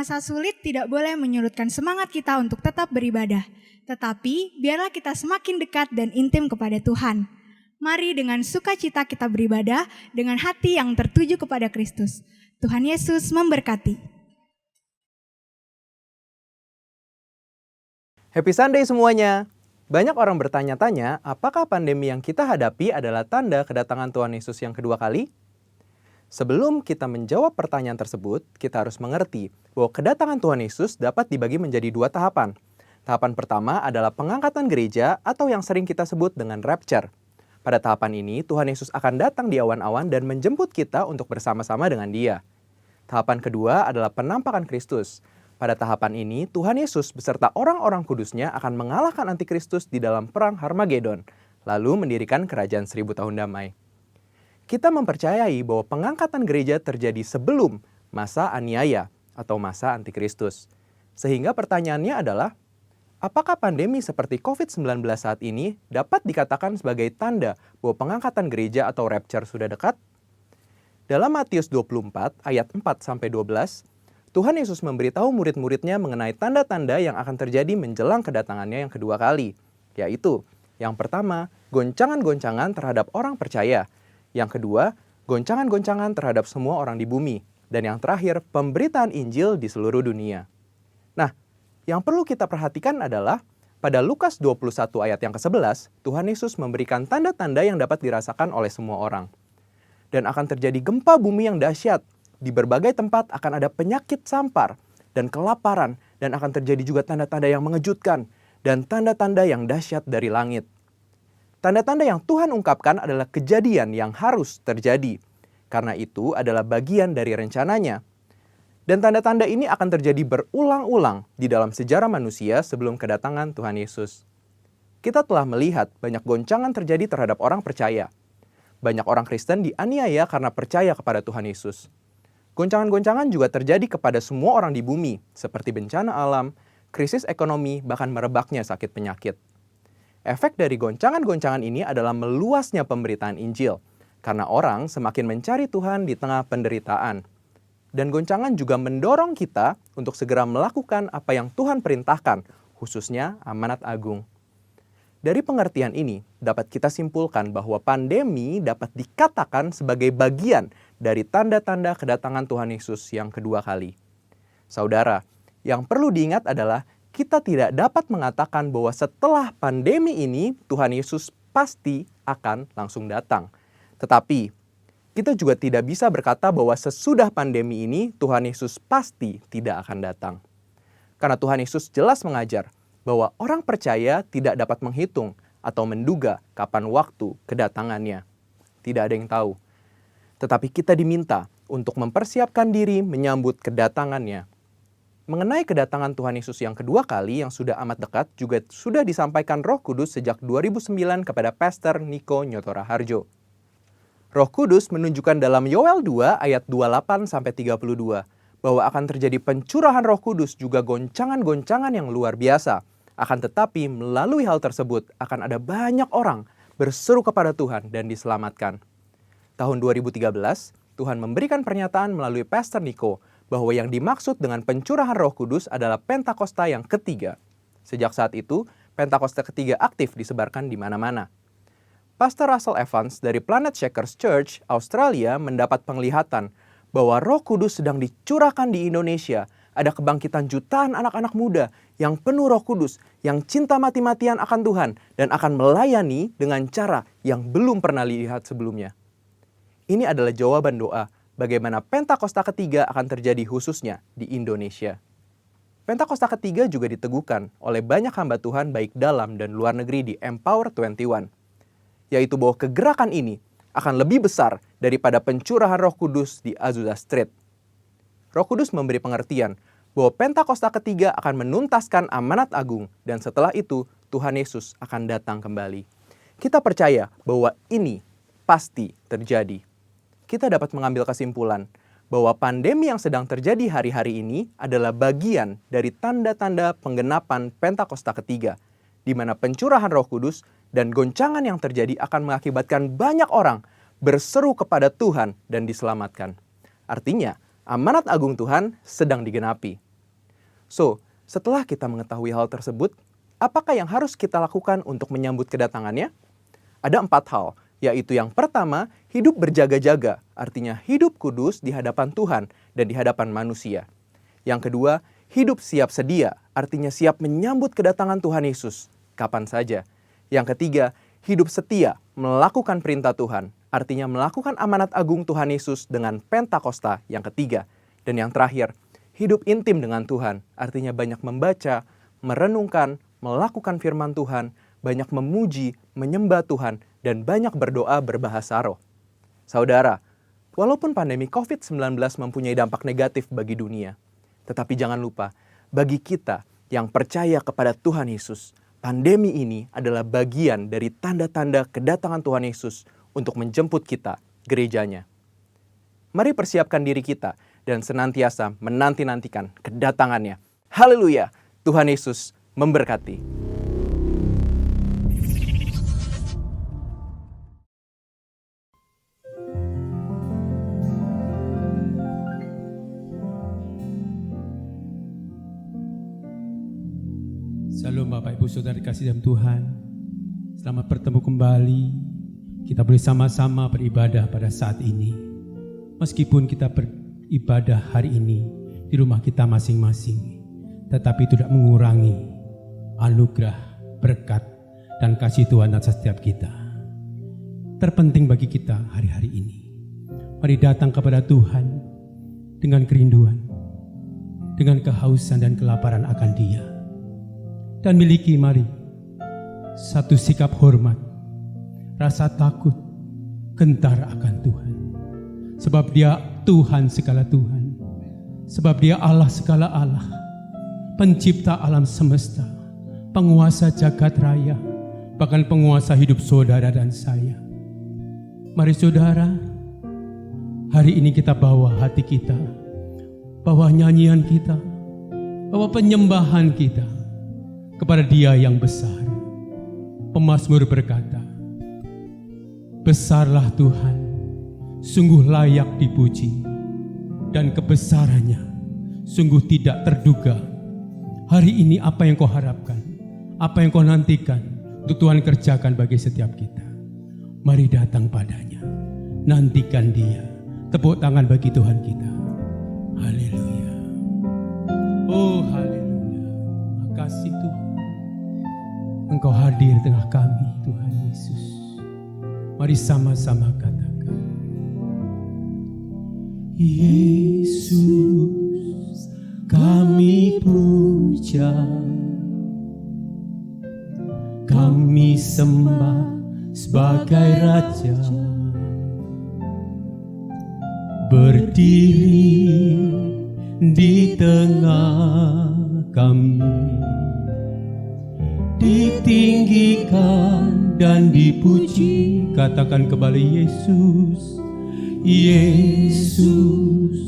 Masa sulit tidak boleh menyurutkan semangat kita untuk tetap beribadah, tetapi biarlah kita semakin dekat dan intim kepada Tuhan. Mari dengan sukacita kita beribadah dengan hati yang tertuju kepada Kristus. Tuhan Yesus memberkati. Happy Sunday semuanya! Banyak orang bertanya-tanya, apakah pandemi yang kita hadapi adalah tanda kedatangan Tuhan Yesus yang kedua kali? Sebelum kita menjawab pertanyaan tersebut, kita harus mengerti bahwa kedatangan Tuhan Yesus dapat dibagi menjadi dua tahapan. Tahapan pertama adalah pengangkatan gereja atau yang sering kita sebut dengan rapture. Pada tahapan ini, Tuhan Yesus akan datang di awan-awan dan menjemput kita untuk bersama-sama dengan Dia. Tahapan kedua adalah penampakan Kristus. Pada tahapan ini, Tuhan Yesus beserta orang-orang kudusnya akan mengalahkan antikristus di dalam perang Harmagedon, lalu mendirikan kerajaan 1000 tahun damai. Kita mempercayai bahwa pengangkatan gereja terjadi sebelum masa aniaya atau masa antikristus. Sehingga pertanyaannya adalah, apakah pandemi seperti COVID-19 saat ini dapat dikatakan sebagai tanda bahwa pengangkatan gereja atau rapture sudah dekat? Dalam Matius 24 ayat 4-12, Tuhan Yesus memberitahu murid-muridnya mengenai tanda-tanda yang akan terjadi menjelang kedatangannya yang kedua kali, yaitu yang pertama, goncangan-goncangan terhadap orang percaya. Yang kedua, goncangan-goncangan terhadap semua orang di bumi. Dan yang terakhir, pemberitaan Injil di seluruh dunia. Nah, yang perlu kita perhatikan adalah pada Lukas 21 ayat yang ke-11, Tuhan Yesus memberikan tanda-tanda yang dapat dirasakan oleh semua orang. Dan akan terjadi gempa bumi yang dahsyat. Di berbagai tempat akan ada penyakit sampar dan kelaparan, dan akan terjadi juga tanda-tanda yang mengejutkan dan tanda-tanda yang dahsyat dari langit. Tanda-tanda yang Tuhan ungkapkan adalah kejadian yang harus terjadi, karena itu adalah bagian dari rencananya. Dan tanda-tanda ini akan terjadi berulang-ulang di dalam sejarah manusia sebelum kedatangan Tuhan Yesus. Kita telah melihat banyak goncangan terjadi terhadap orang percaya. Banyak orang Kristen dianiaya karena percaya kepada Tuhan Yesus. Goncangan-goncangan juga terjadi kepada semua orang di bumi, seperti bencana alam, krisis ekonomi, bahkan merebaknya sakit penyakit. Efek dari goncangan-goncangan ini adalah meluasnya pemberitaan Injil, karena orang semakin mencari Tuhan di tengah penderitaan. Dan goncangan juga mendorong kita untuk segera melakukan apa yang Tuhan perintahkan, khususnya amanat agung. Dari pengertian ini, dapat kita simpulkan bahwa pandemi dapat dikatakan sebagai bagian dari tanda-tanda kedatangan Tuhan Yesus yang kedua kali. Saudara, yang perlu diingat adalah kita tidak dapat mengatakan bahwa setelah pandemi ini Tuhan Yesus pasti akan langsung datang. Tetapi, kita juga tidak bisa berkata bahwa sesudah pandemi ini Tuhan Yesus pasti tidak akan datang. Karena Tuhan Yesus jelas mengajar bahwa orang percaya tidak dapat menghitung atau menduga kapan waktu kedatangannya. Tidak ada yang tahu. Tetapi kita diminta untuk mempersiapkan diri menyambut kedatangannya. Mengenai kedatangan Tuhan Yesus yang kedua kali yang sudah amat dekat juga sudah disampaikan Roh Kudus sejak 2009 kepada Pastor Niko Nyotora Harjo. Roh Kudus menunjukkan dalam Yoel 2 ayat 28-32 bahwa akan terjadi pencurahan Roh Kudus juga goncangan-goncangan yang luar biasa. Akan tetapi melalui hal tersebut akan ada banyak orang berseru kepada Tuhan dan diselamatkan. Tahun 2013, Tuhan memberikan pernyataan melalui Pastor Niko bahwa yang dimaksud dengan pencurahan Roh Kudus adalah Pentakosta yang ketiga. Sejak saat itu, Pentakosta ketiga aktif disebarkan di mana-mana. Pastor Russell Evans dari Planet Shakers Church, Australia mendapat penglihatan bahwa Roh Kudus sedang dicurahkan di Indonesia. Ada kebangkitan jutaan anak-anak muda yang penuh Roh Kudus, yang cinta mati-matian akan Tuhan dan akan melayani dengan cara yang belum pernah dilihat sebelumnya. Ini adalah jawaban doa bagaimana Pentakosta ketiga akan terjadi khususnya di Indonesia. Pentakosta ketiga juga diteguhkan oleh banyak hamba Tuhan baik dalam dan luar negeri di Empower 21, yaitu bahwa kegerakan ini akan lebih besar daripada pencurahan Roh Kudus di Azusa Street. Roh Kudus memberi pengertian bahwa Pentakosta ketiga akan menuntaskan amanat agung dan setelah itu Tuhan Yesus akan datang kembali. Kita percaya bahwa ini pasti terjadi. Kita dapat mengambil kesimpulan bahwa pandemi yang sedang terjadi hari-hari ini adalah bagian dari tanda-tanda penggenapan Pentakosta ketiga, di mana pencurahan Roh Kudus dan goncangan yang terjadi akan mengakibatkan banyak orang berseru kepada Tuhan dan diselamatkan. Artinya, amanat agung Tuhan sedang digenapi. So, setelah kita mengetahui hal tersebut, apakah yang harus kita lakukan untuk menyambut kedatangannya? Ada 4 hal, yaitu yang pertama, hidup berjaga-jaga, artinya hidup kudus di hadapan Tuhan dan di hadapan manusia. Yang kedua, hidup siap sedia, artinya siap menyambut kedatangan Tuhan Yesus kapan saja. Yang ketiga, hidup setia, melakukan perintah Tuhan, artinya melakukan amanat agung Tuhan Yesus dengan Pentakosta yang ketiga. Dan yang terakhir, hidup intim dengan Tuhan, artinya banyak membaca, merenungkan, melakukan firman Tuhan, banyak memuji, menyembah Tuhan, dan banyak berdoa berbahasa roh. Saudara, walaupun pandemi COVID-19 mempunyai dampak negatif bagi dunia, tetapi jangan lupa, bagi kita yang percaya kepada Tuhan Yesus, pandemi ini adalah bagian dari tanda-tanda kedatangan Tuhan Yesus untuk menjemput kita, gerejanya. Mari persiapkan diri kita dan senantiasa menanti-nantikan kedatangannya. Haleluya! Tuhan Yesus memberkati. Shalom Bapak Ibu Saudara kasih dalam Tuhan. Selamat bertemu kembali. Kita boleh sama-sama beribadah pada saat ini. Meskipun kita beribadah hari ini di rumah kita masing-masing, tetapi tidak mengurangi anugerah, berkat, dan kasih Tuhan atas setiap kita. Terpenting bagi kita hari-hari ini, mari datang kepada Tuhan dengan kerinduan, dengan kehausan dan kelaparan akan Dia. Dan miliki mari satu sikap hormat, rasa takut, gentar akan Tuhan. Sebab Dia Tuhan segala Tuhan. Sebab Dia Allah segala Allah, pencipta alam semesta, penguasa jagat raya, bahkan penguasa hidup saudara dan saya. Mari saudara, hari ini kita bawa hati kita, bawa nyanyian kita, bawa penyembahan kita kepada Dia yang besar. Pemazmur berkata, besarlah Tuhan, sungguh layak dipuji, dan kebesarannya sungguh tidak terduga. Hari ini apa yang kau harapkan, apa yang kau nantikan untuk Tuhan kerjakan bagi setiap kita. Mari datang padanya, nantikan Dia. Tepuk tangan bagi Tuhan kita. Haleluya. Oh haleluya. Makasih Tuhan, Engkau hadir tengah kami Tuhan Yesus. Mari sama-sama katakan, Yesus kami puja, kami sembah sebagai Raja, berdiri di tengah kami, ditinggikan dan dipuji. Katakan kembali, Yesus, Yesus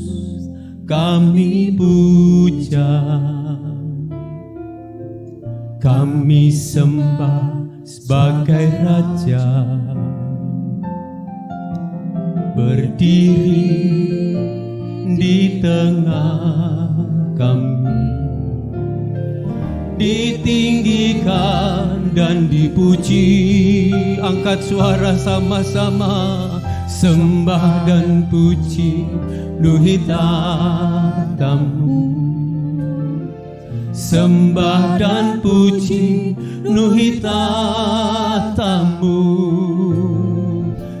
kami puja, kami sembah sebagai Raja, berdiri di tengah kami, ditinggikan dan dipuji. Angkat suara sama-sama, sembah dan puji nuhitamu, sembah dan puji nuhitamu,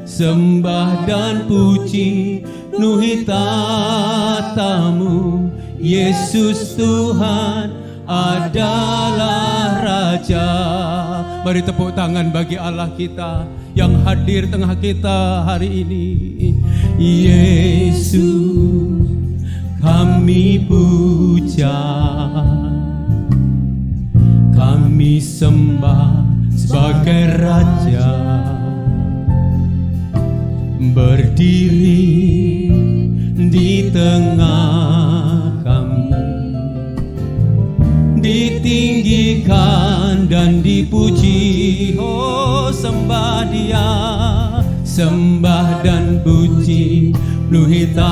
sembah dan puji nuhitamu. Yesus Tuhan adalah Raja. Mari tepuk tangan bagi Allah kita yang hadir tengah kita hari ini. Yesus kami puja, kami sembah sebagai Raja, berdiri di tengah kami, ditinggikan dan dipuji. Oh sembah Dia, sembah dan puji nuhitamu,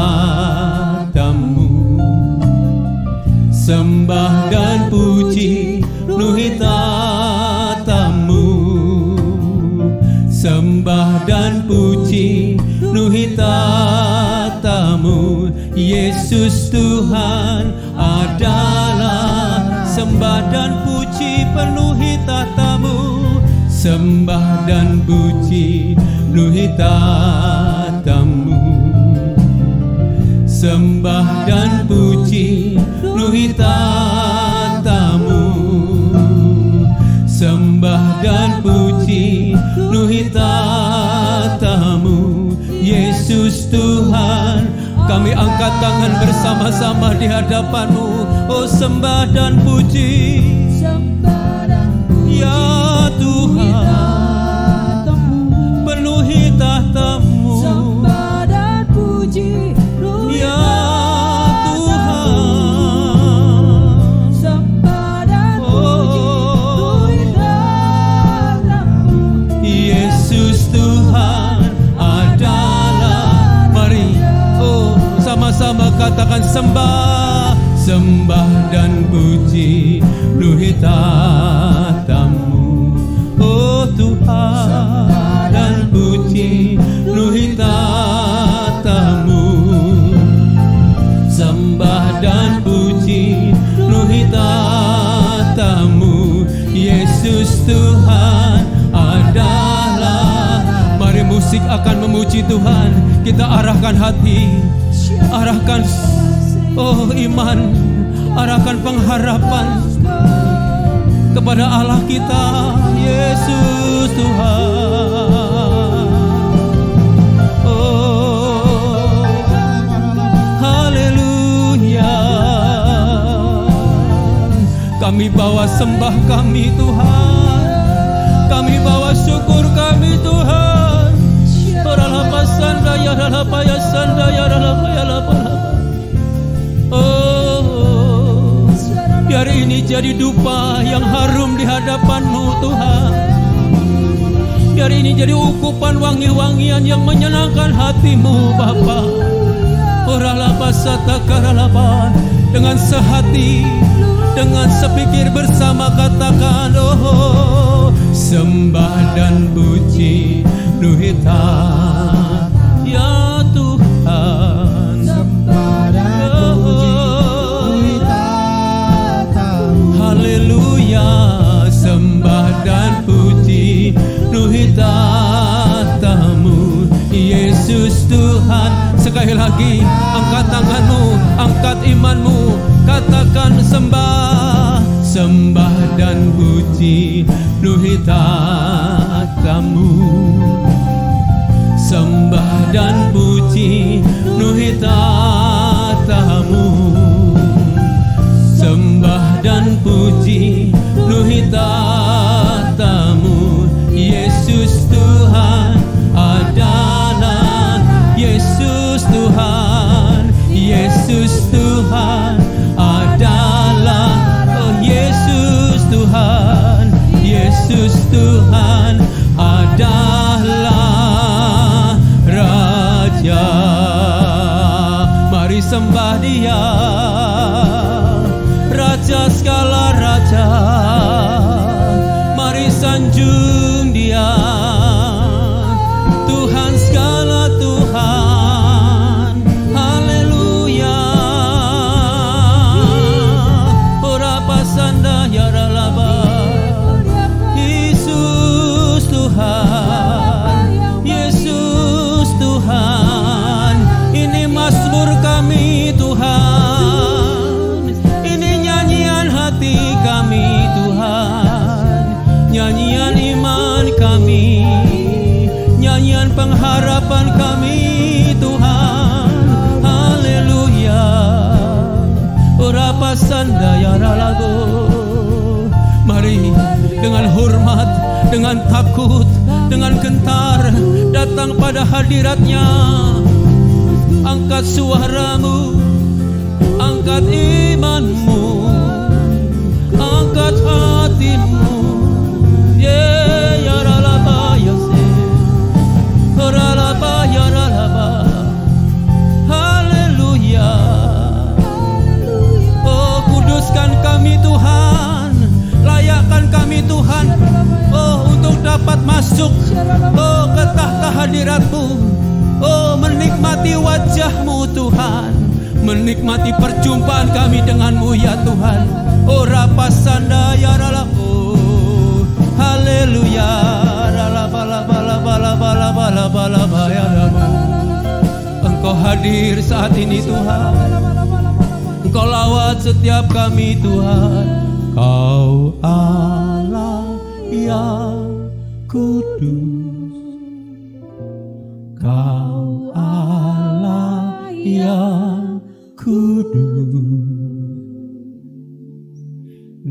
Sembah dan puji penuhi tatamu. Sembah dan puji penuhi tatamu. Yesus Tuhan adalah. Sembah dan puji penuhi tatamu. Sembah dan puji penuhi tatamu. Sembah dan puji penuhi tatamu. Sembah dan puji penuhi tatamu. Yesus Tuhan, kami angkat tangan bersama-sama di hadapan-Mu. Oh, sembah dan puji, ya Tuhan, penuhi tahta-Mu. Sembah dan puji, Ya Tuhan, sembah dan puji, Yesus Tuhan adalah. Mari, oh, sama-sama katakan sembah, sembah dan puji penuhi tahta-Mu. Oh Tuhan, dan puji penuhi tahta-Mu. Sembah dan puji penuhi tahta-Mu. Yesus Tuhan adalah. Mari musik akan memuji Tuhan. Kita arahkan hati, arahkan iman, arahkan pengharapan kepada Allah kita, Yesus Tuhan. Kami bawa sembah kami Tuhan, kami bawa syukur kami Tuhan. Oh, biar ini jadi dupa yang harum di hadapan-Mu Tuhan. Biar ini jadi ukupan wangi-wangian yang menyenangkan hati-Mu Bapa. Dengan sehati, dengan sepikir bersama katakan, oh, sembah dan puji penuhi tahta, ya Tuhan. sembah dan puji, penuhi tahta-Mu. Haleluya, sembah dan puji penuhi tahta-Mu. Yesus Tuhan. Sekali lagi, angkat tanganmu, angkat imanmu, katakan sembah, sembah dan puji penuhi tahta-Mu. Sembah dan puji penuhi tahta-Mu. Sembah dan puji penuhi tahta-Mu. Yesus Tuhan adalah. Yesus Tuhan, Yesus Tuhan adalah. Oh, Yesus Tuhan, Yesus Tuhan adalah Raja. Mari sembah Dia, Raja segala raja. Mari sanjung Dia, Tuhan segala Tuhan. Haleluya. Ora pasanda ya ralaba. Yesus Tuhan, Yesus Tuhan. Ini mazmur kami Tuhan. Ini nyanyian hati kami Tuhan. Nyanyian iman kami, nyanyian pengharapan kami Tuhan. Haleluya. Ora pasanda ya ralago. Mari dengan hormat, dengan takut, dengan gentar datang pada hadirat-Nya. Angkat suaramu, angkat imanmu, angkat hatimu. Ya ralaba ya se. Ralaba ya ralaba. Haleluya. Oh, kudus hadirat-Mu, oh menikmati wajah-Mu Tuhan, menikmati perjumpaan kami dengan-Mu ya Tuhan. Oh rapasanda ya rala, oh haleluya, rala bala bala bala bala bala bala ya rala. Engkau hadir saat ini Tuhan, Engkau lawat setiap kami Tuhan. Kau Allah yang kudus, Kau Allah yang kudus,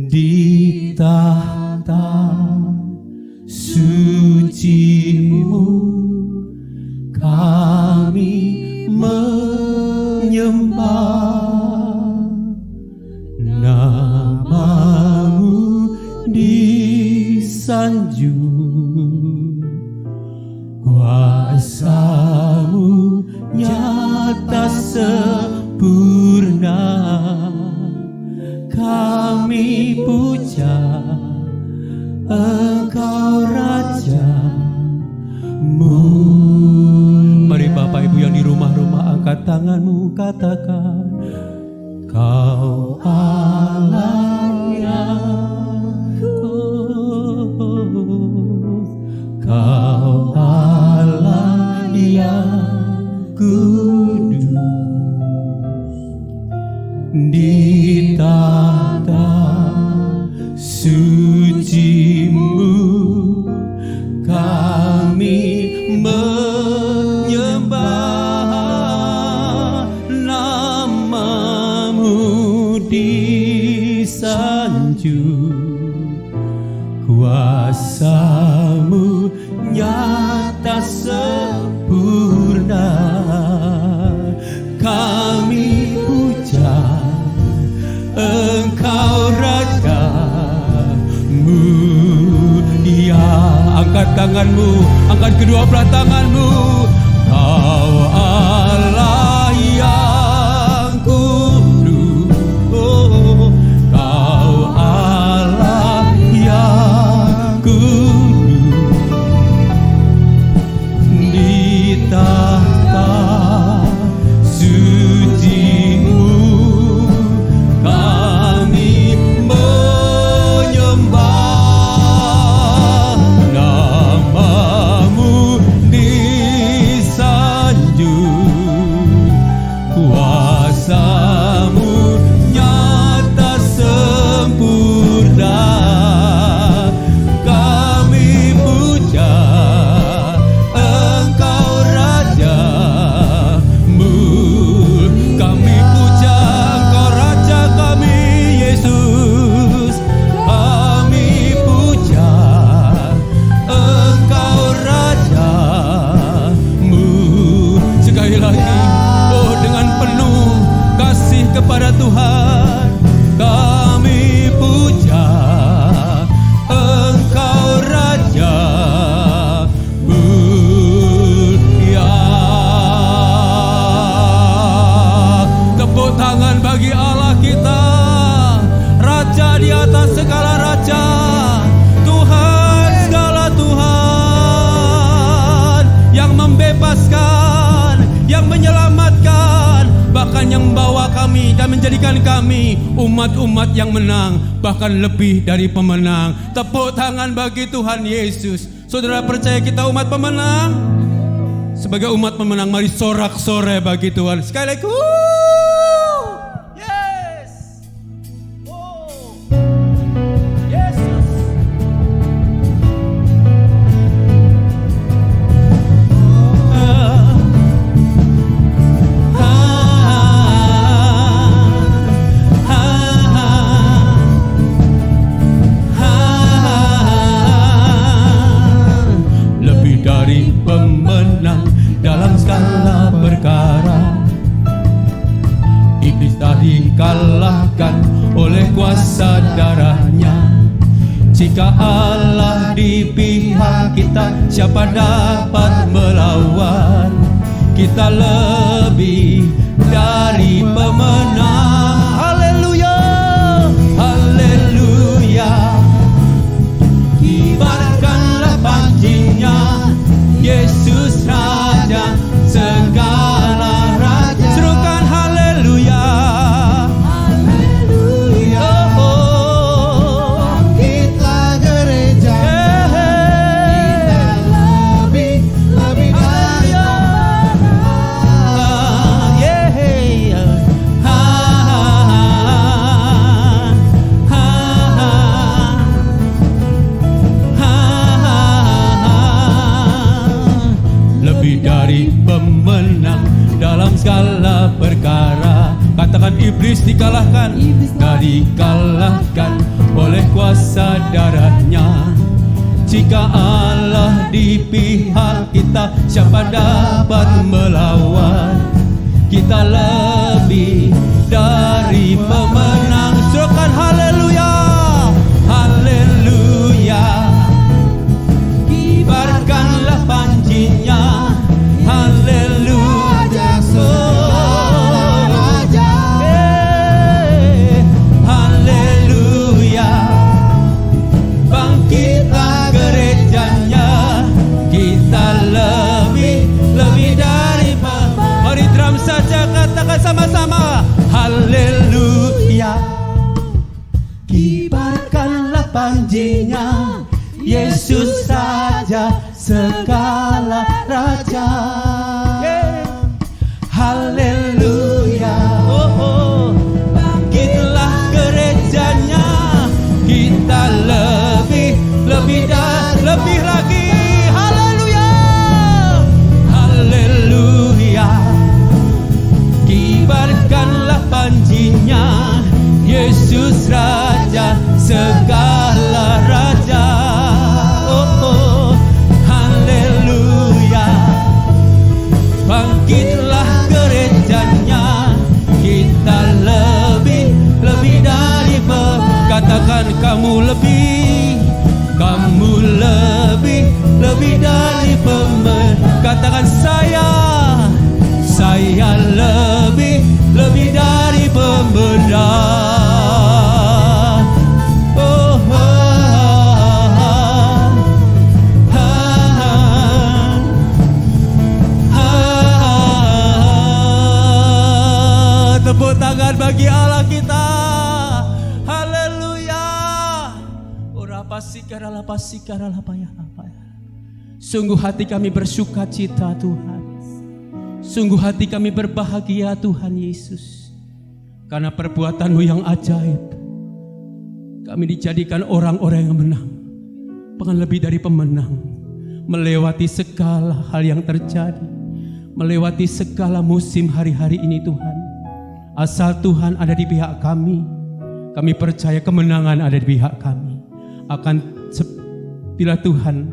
di tahta suci-Mu kami menyembah, nama-Mu disanjung, kuasa-Mu nyata sempurna, kami puja Engkau Raja-Mu. Mari Bapak Ibu yang di rumah-rumah angkat tanganmu, katakan Kau Allah yang kudus, Kau Allah yang kudus, di tahta suci-Mu kami menyembah, nama-Mu disanjung, kuasa-Mu nyata sempurna, kami puja Engkau Raja-Mu. Ya, angkat tanganmu, angkat kedua belah tanganmu. Kau Allah yang kudus, oh, Kau Allah yang kudus, di tahta suci-Mu kami menyembah, nama-Mu disanjung, kuasa-Mu nyata sempurna, kami puja Engkau Raja-Mu, kami puja Engkau Raja kami Yesus, kami puja Engkau Raja-Mu. Sekali lagi, oh dengan penuh kasih kepada Tuhan, kami puja Engkau Raja-Mu. Ya, tepuk tangan bagi Allah kita, Raja di atas segala raja, Tuhan segala Tuhan, yang membebaskan, yang menyelamatkan, bahkan yang membawa kami dan menjadikan kami umat-umat yang menang, bahkan lebih dari pemenang. Tepuk tangan bagi Tuhan Yesus. Saudara percaya kita umat pemenang? Sebagai umat pemenang, mari sorak-sorai bagi Tuhan. Sekali lagi. Yes. Oh. Yesus. Lebih dari pemenang dalam segala perkara, iblis tak dikalahkan oleh kuasa darahnya. Jika Allah di pihak kita, siapa dapat melawan? Kita lebih dari pemenang. Haleluya, haleluya. Kibarkanlah panjinya, Yesus Raja. lebih dari pemenang dalam segala perkara. Katakan iblis dikalahkan, dan dikalahkan oleh kuasa darahnya. Jika Allah di pihak kita, siapa dapat melawan? Kita lebih dari pemenang. Serukan haleluya, haleluya. Kibarkanlah panjinya, haleluya. Haleluya. Bangkitlah gerejanya, kita lebih dari mari drum saja, katakan sama-sama haleluya. Kibarkanlah panjinya, Yesus saja segala raja. Haleluya. Bangkitlah gerejanya, kita lebih dan lebih lagi. Haleluya. Haleluya. Kibarkanlah panjinya, Yesus raja segala raja. Haleluya. Bangkitlah gerejanya, kita lebih dari katakan kamu lebih dari katakan saya lebih dari pemenang. Tepuk tangan bagi Allah kita. Haleluya. Sungguh hati kami bersuka cita Tuhan. Sungguh hati kami berbahagia Tuhan Yesus. Karena perbuatan-Mu yang ajaib, kami dijadikan orang-orang yang menang, bahkan lebih dari pemenang, melewati segala hal yang terjadi, melewati segala musim hari-hari ini Tuhan. Asal Tuhan ada di pihak kami percaya kemenangan ada di pihak kami. Bila Tuhan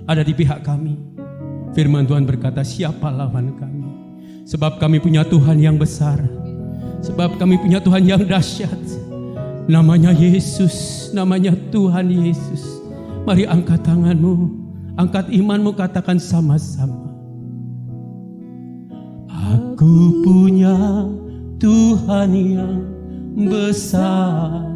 ada di pihak kami, firman Tuhan berkata, siapa lawan kami? Sebab kami punya Tuhan yang besar, sebab kami punya Tuhan yang dahsyat. Namanya Yesus, namanya Tuhan Yesus. Mari angkat tanganmu, angkat imanmu, katakan sama-sama. Aku punya Tuhan yang besar,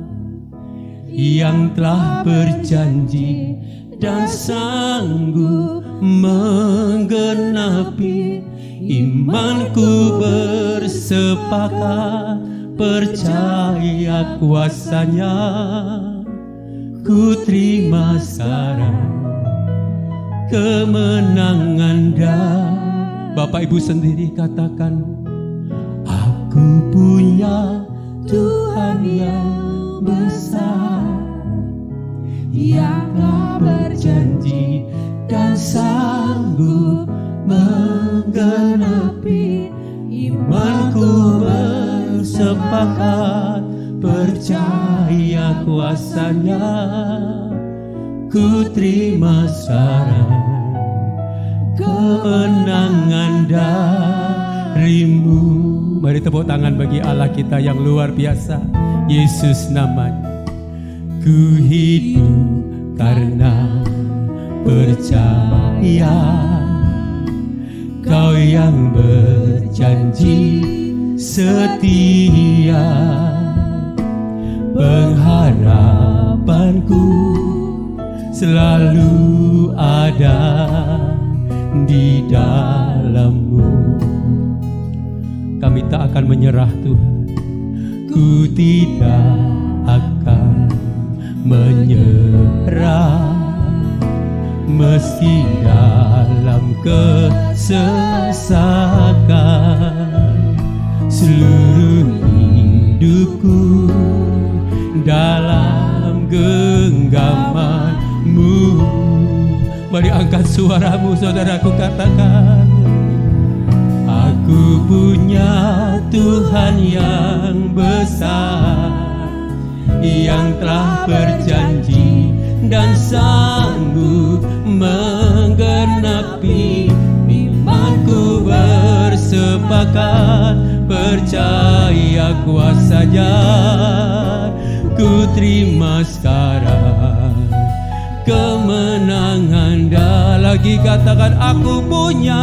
yang telah berjanji dan sanggup menggenapi. Imanku bersepakat percaya kuasa-Nya, ku terima sekarang kemenangan dan Bapak Ibu sendiri katakan, aku punya Tuhan yang besar, yang telah berjanji dan sanggup menggenapi. Imanku bersepakat percaya kuasa-Nya, ku terima sekarang kemenangan darimu. Mari tepuk tangan bagi Allah kita yang luar biasa, Yesus namanya. Ku hidup karena percaya, Kau yang berjanji setia. Pengharapanku selalu ada di dalam-Mu. Kami tak akan menyerah Tuhan, ku tidak akan menyerah, meski dalam kesesakan. Seluruh hidupku dalam genggaman-Mu, Mari angkat suaramu saudaraku, katakan. Aku punya Tuhan yang besar, yang telah berjanji dan sanggup menggenapi. Imanku bersepakat, percaya kuasanya. Ku terima sekarang kemenangan. Dah lagi katakan, aku punya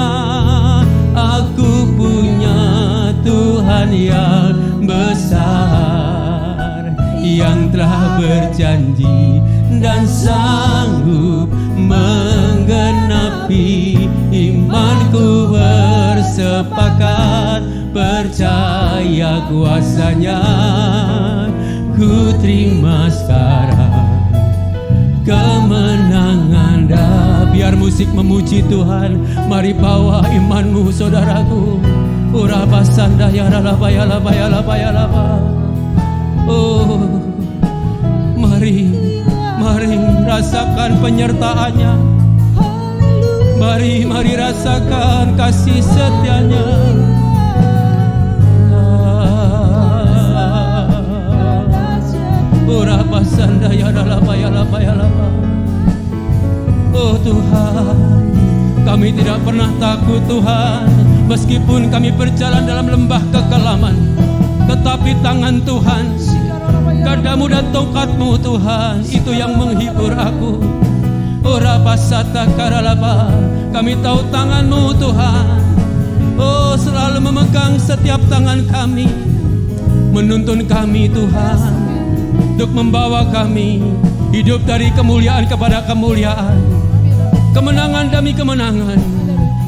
Tuhan yang besar, yang telah berjanji dan sanggup menggenapi. Imanku bersepakat, percaya kuasanya. Ku terima sekarang kemenangan. Dah biar musik memuji Tuhan. Mari bawa imanmu saudaraku. Uraba sanda ya laba ya laba ya laba ya laba. Oh, mari rasakan penyertaannya. Mari rasakan kasih setianya. Uraba sanda ya laba ya laba ya laba. Oh Tuhan, kami tidak pernah takut Tuhan, meskipun kami berjalan dalam lembah kekelaman, tetapi tangan Tuhan, gadamu dan tongkatmu Tuhan, itu yang menghibur aku. Oh Rabasata Karalaba, kami tahu tanganmu Tuhan, oh selalu memegang setiap tangan kami, menuntun kami Tuhan, untuk membawa kami hidup dari kemuliaan kepada kemuliaan, kemenangan demi kemenangan,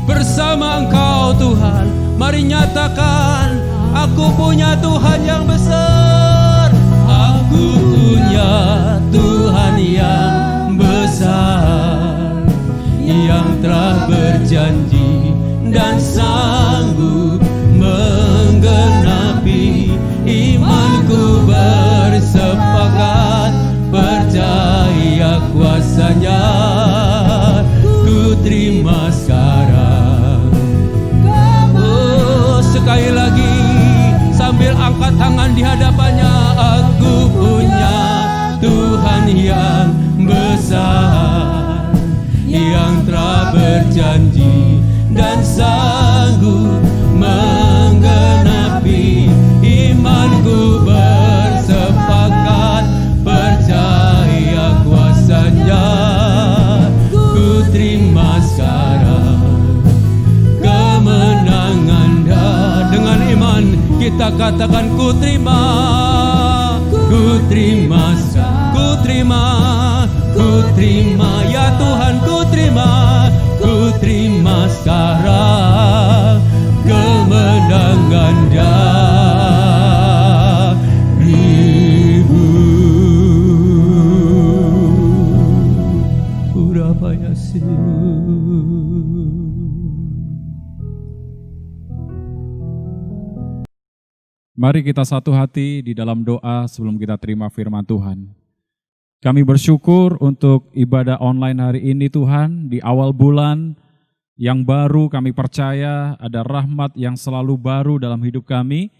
bersama Engkau Tuhan. Mari nyatakan, aku punya Tuhan yang besar. Aku punya Tuhan yang besar, yang telah berjanji dan sanggup menggenapi. Imanku bersepakat, percaya kuasanya. Ku terima sekarang. Oh, sekali lagi sambil angkat tangan di hadapannya. Aku punya Tuhan yang besar, yang telah berjanji dan sanggup menggenapi. Imanku bersepakat, percaya kuasanya. Ku terima sekarang kemenangan. Dengan iman kita katakan, ku terima, ku terima, ku terima, ku terima ya Tuhan, ku terima sekarang kemenangan darimu. Urapa Yesus. Mari kita satu hati di dalam doa sebelum kita terima firman Tuhan. Kami bersyukur untuk ibadah online hari ini Tuhan, di awal bulan yang baru. Kami percaya ada rahmat yang selalu baru dalam hidup kami,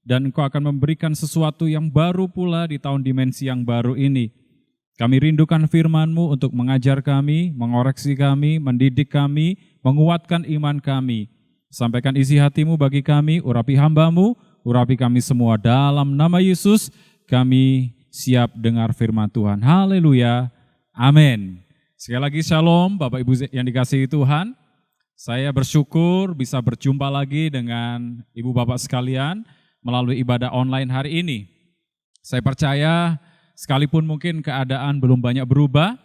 dan Engkau akan memberikan sesuatu yang baru pula di tahun dimensi yang baru ini. Kami rindukan firman-Mu untuk mengajar kami, mengoreksi kami, mendidik kami, menguatkan iman kami. Sampaikan isi hati-Mu bagi kami, urapi hamba-Mu, urapi kami semua. Dalam nama Yesus kami siap dengar firman Tuhan. Haleluya. Amin. Sekali lagi shalom Bapak Ibu yang dikasihi Tuhan. Saya bersyukur bisa berjumpa lagi dengan Ibu Bapak sekalian melalui ibadah online hari ini. Saya percaya sekalipun mungkin keadaan belum banyak berubah,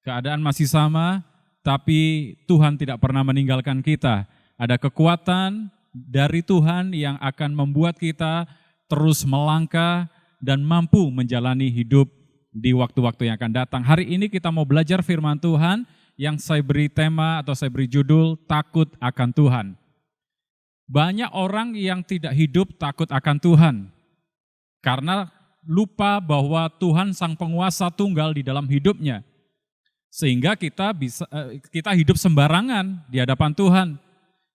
keadaan masih sama, tapi Tuhan tidak pernah meninggalkan kita. Ada kekuatan dari Tuhan yang akan membuat kita terus melangkah dan mampu menjalani hidup di waktu-waktu yang akan datang. Hari ini kita mau belajar firman Tuhan yang saya beri tema atau saya beri judul takut akan Tuhan. Banyak orang yang tidak hidup takut akan Tuhan karena lupa bahwa Tuhan sang penguasa tunggal di dalam hidupnya. Sehingga kita hidup sembarangan di hadapan Tuhan.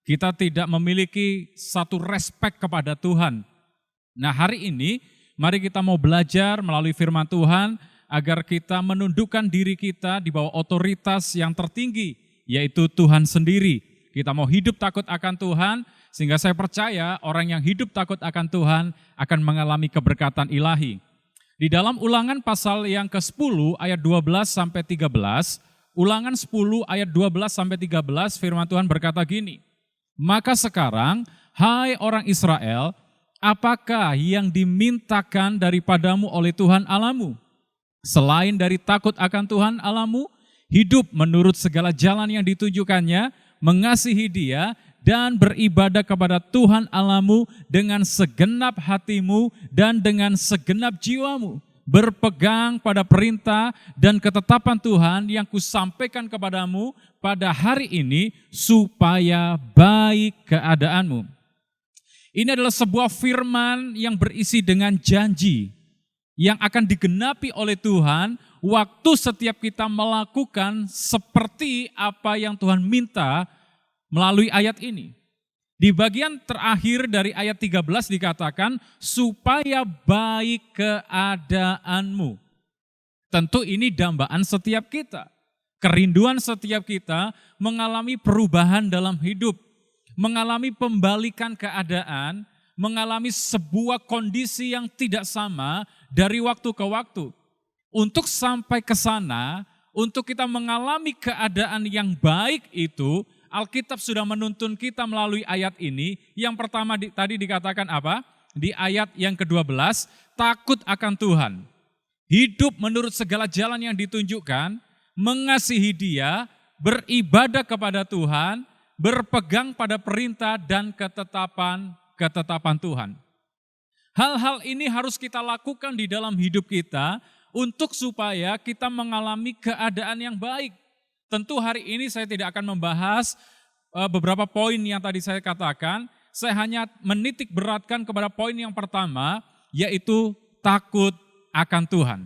Kita tidak memiliki satu respek kepada Tuhan. Nah, hari ini mari kita mau belajar melalui firman Tuhan agar kita menundukkan diri kita di bawah otoritas yang tertinggi, yaitu Tuhan sendiri. Kita mau hidup takut akan Tuhan, sehingga saya percaya orang yang hidup takut akan Tuhan akan mengalami keberkatan ilahi. Di dalam Ulangan pasal yang ke-10 ayat 12 sampai 13, Ulangan 10 ayat 12 sampai 13 firman Tuhan berkata gini, "Maka sekarang, hai orang Israel, apakah yang dimintakan daripadamu oleh Tuhan Allahmu? Selain dari takut akan Tuhan Allahmu, hidup menurut segala jalan yang ditunjukkannya, mengasihi Dia, dan beribadah kepada Tuhan Allahmu dengan segenap hatimu dan dengan segenap jiwamu, berpegang pada perintah dan ketetapan Tuhan yang kusampaikan kepadamu pada hari ini, supaya baik keadaanmu." Ini adalah sebuah firman yang berisi dengan janji yang akan digenapi oleh Tuhan waktu setiap kita melakukan seperti apa yang Tuhan minta melalui ayat ini. Di bagian terakhir dari ayat 13 dikatakan, supaya baik keadaanmu. Tentu ini dambaan setiap kita. Kerinduan setiap kita mengalami perubahan dalam hidup, mengalami pembalikan keadaan, mengalami sebuah kondisi yang tidak sama dari waktu ke waktu. Untuk sampai ke sana, untuk kita mengalami keadaan yang baik itu, Alkitab sudah menuntun kita melalui ayat ini. Yang pertama tadi dikatakan apa? Di ayat yang ke-12, takut akan Tuhan. Hidup menurut segala jalan yang ditunjukkan, mengasihi Dia, beribadah kepada Tuhan, berpegang pada perintah dan ketetapan Tuhan. Hal-hal ini harus kita lakukan di dalam hidup kita untuk supaya kita mengalami keadaan yang baik. Tentu hari ini saya tidak akan membahas beberapa poin yang tadi saya katakan, saya hanya menitik beratkan kepada poin yang pertama, yaitu takut akan Tuhan.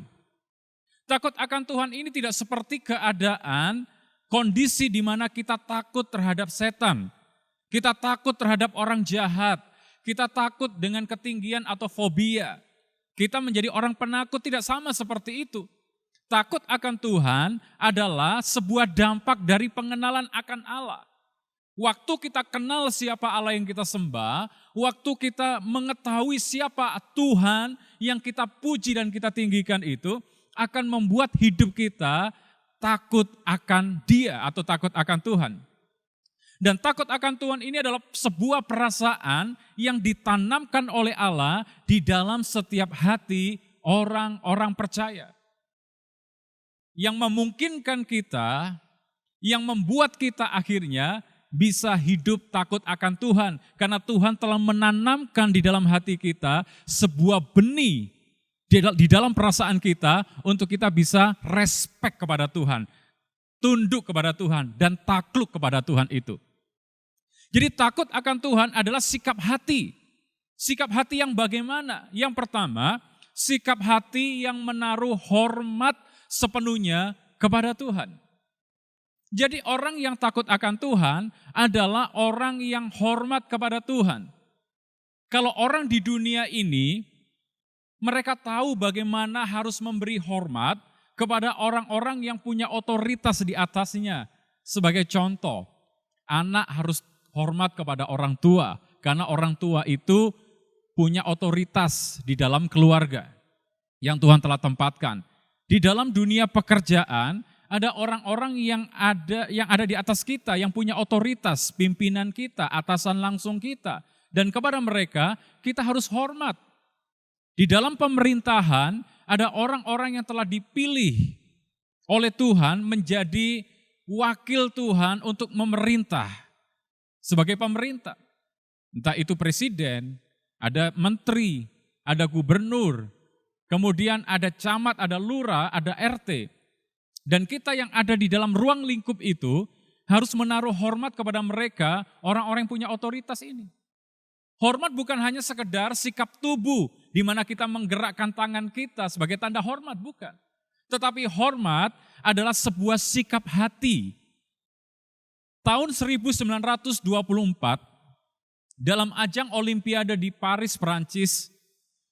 Takut akan Tuhan ini tidak seperti keadaan, kondisi di mana kita takut terhadap setan, kita takut terhadap orang jahat, kita takut dengan ketinggian atau fobia, kita menjadi orang penakut, tidak sama seperti itu. Takut akan Tuhan adalah sebuah dampak dari pengenalan akan Allah. Waktu kita kenal siapa Allah yang kita sembah, waktu kita mengetahui siapa Tuhan yang kita puji dan kita tinggikan itu, akan membuat hidup kita takut akan Dia atau takut akan Tuhan. Dan takut akan Tuhan ini adalah sebuah perasaan yang ditanamkan oleh Allah di dalam setiap hati orang-orang percaya. Yang memungkinkan kita, yang membuat kita akhirnya bisa hidup takut akan Tuhan. Karena Tuhan telah menanamkan di dalam hati kita sebuah benih di dalam perasaan kita untuk kita bisa respect kepada Tuhan, tunduk kepada Tuhan, dan takluk kepada Tuhan itu. Jadi takut akan Tuhan adalah sikap hati. Sikap hati yang bagaimana? Yang pertama, sikap hati yang menaruh hormat sepenuhnya kepada Tuhan. Jadi orang yang takut akan Tuhan adalah orang yang hormat kepada Tuhan. Kalau orang di dunia ini, mereka tahu bagaimana harus memberi hormat kepada orang-orang yang punya otoritas di atasnya. Sebagai contoh, anak harus hormat kepada orang tua, karena orang tua itu punya otoritas di dalam keluarga yang Tuhan telah tempatkan. Di dalam dunia pekerjaan, ada orang-orang yang ada di atas kita, yang punya otoritas, pimpinan kita, atasan langsung kita. Dan kepada mereka, kita harus hormat. Di dalam pemerintahan, ada orang-orang yang telah dipilih oleh Tuhan menjadi wakil Tuhan untuk memerintah sebagai pemerintah. Entah itu presiden, ada menteri, ada gubernur, kemudian ada camat, ada lurah, ada RT. Dan kita yang ada di dalam ruang lingkup itu harus menaruh hormat kepada mereka, orang-orang yang punya otoritas ini. Hormat bukan hanya sekedar sikap tubuh di mana kita menggerakkan tangan kita sebagai tanda hormat, bukan. Tetapi hormat adalah sebuah sikap hati. Tahun 1924, dalam ajang Olimpiade di Paris, Perancis,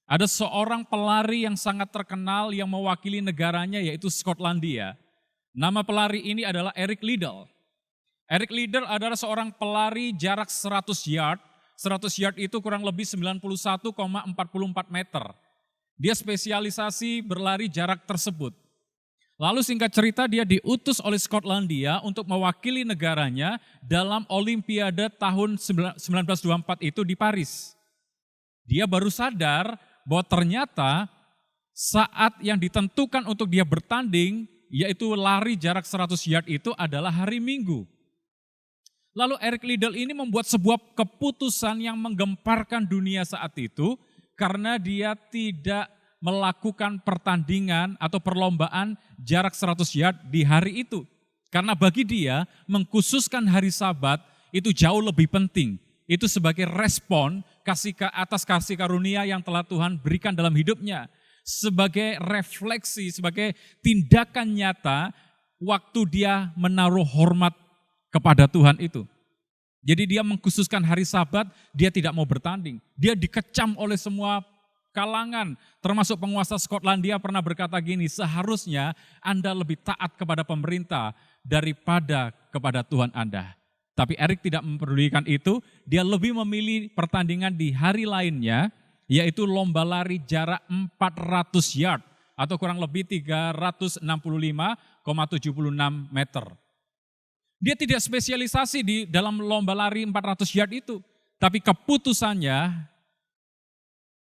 ada seorang pelari yang sangat terkenal yang mewakili negaranya, yaitu Skotlandia. Nama pelari ini adalah Eric Liddell. Eric Liddell adalah seorang pelari jarak 100 yard. 100 yard itu kurang lebih 91,44 meter. Dia spesialisasi berlari jarak tersebut. Lalu singkat cerita dia diutus oleh Skotlandia untuk mewakili negaranya dalam Olimpiade tahun 1924 itu di Paris. Dia baru sadar bahwa ternyata saat yang ditentukan untuk dia bertanding, yaitu lari jarak 100 yard itu adalah hari Minggu. Lalu Eric Liddell ini membuat sebuah keputusan yang menggemparkan dunia saat itu karena dia tidak melakukan pertandingan atau perlombaan jarak 100 yard di hari itu. Karena bagi dia mengkhususkan hari Sabat itu jauh lebih penting. Itu sebagai respon atas kasih karunia yang telah Tuhan berikan dalam hidupnya. Sebagai refleksi, sebagai tindakan nyata waktu dia menaruh hormat kepada Tuhan itu. Jadi dia mengkhususkan hari Sabat, dia tidak mau bertanding. Dia dikecam oleh semua kalangan, termasuk penguasa Skotlandia pernah berkata gini, seharusnya Anda lebih taat kepada pemerintah daripada kepada Tuhan Anda. Tapi Eric tidak mempedulikan itu, dia lebih memilih pertandingan di hari lainnya, yaitu lomba lari jarak 400 yard, atau kurang lebih 365,76 meter. Dia tidak spesialisasi di dalam lomba lari 400 yard itu, tapi keputusannya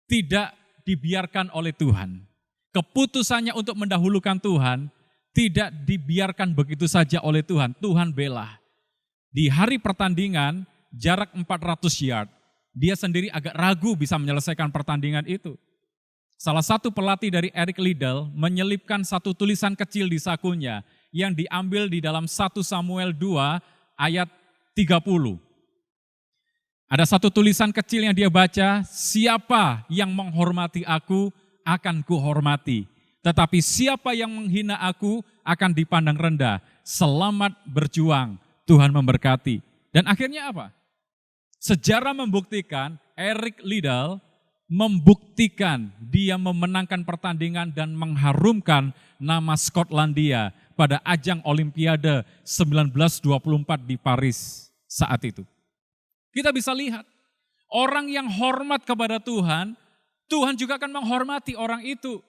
tidak dibiarkan oleh Tuhan. Keputusannya untuk mendahulukan Tuhan tidak dibiarkan begitu saja oleh Tuhan. Tuhan bela. Di hari pertandingan jarak 400 yard, dia sendiri agak ragu bisa menyelesaikan pertandingan itu. Salah satu pelatih dari Eric Liddell menyelipkan satu tulisan kecil di sakunya yang diambil di dalam 1 Samuel 2 ayat 30. Ada satu tulisan kecil yang dia baca, siapa yang menghormati aku akan kuhormati. Tetapi siapa yang menghina aku akan dipandang rendah. Selamat berjuang, Tuhan memberkati. Dan akhirnya apa? Sejarah membuktikan Eric Liddell membuktikan dia memenangkan pertandingan dan mengharumkan nama Skotlandia pada ajang Olimpiade 1924 di Paris saat itu. Kita bisa lihat, orang yang hormat kepada Tuhan, Tuhan juga akan menghormati orang itu.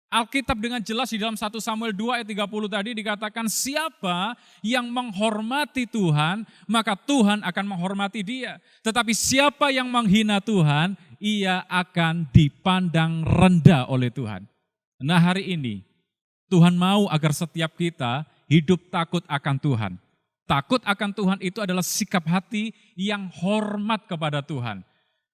Alkitab dengan jelas di dalam 1 Samuel 2 ayat 30 tadi dikatakan siapa yang menghormati Tuhan, maka Tuhan akan menghormati dia. Tetapi siapa yang menghina Tuhan, ia akan dipandang rendah oleh Tuhan. Nah hari ini, Tuhan mau agar setiap kita hidup takut akan Tuhan. Takut akan Tuhan itu adalah sikap hati yang hormat kepada Tuhan.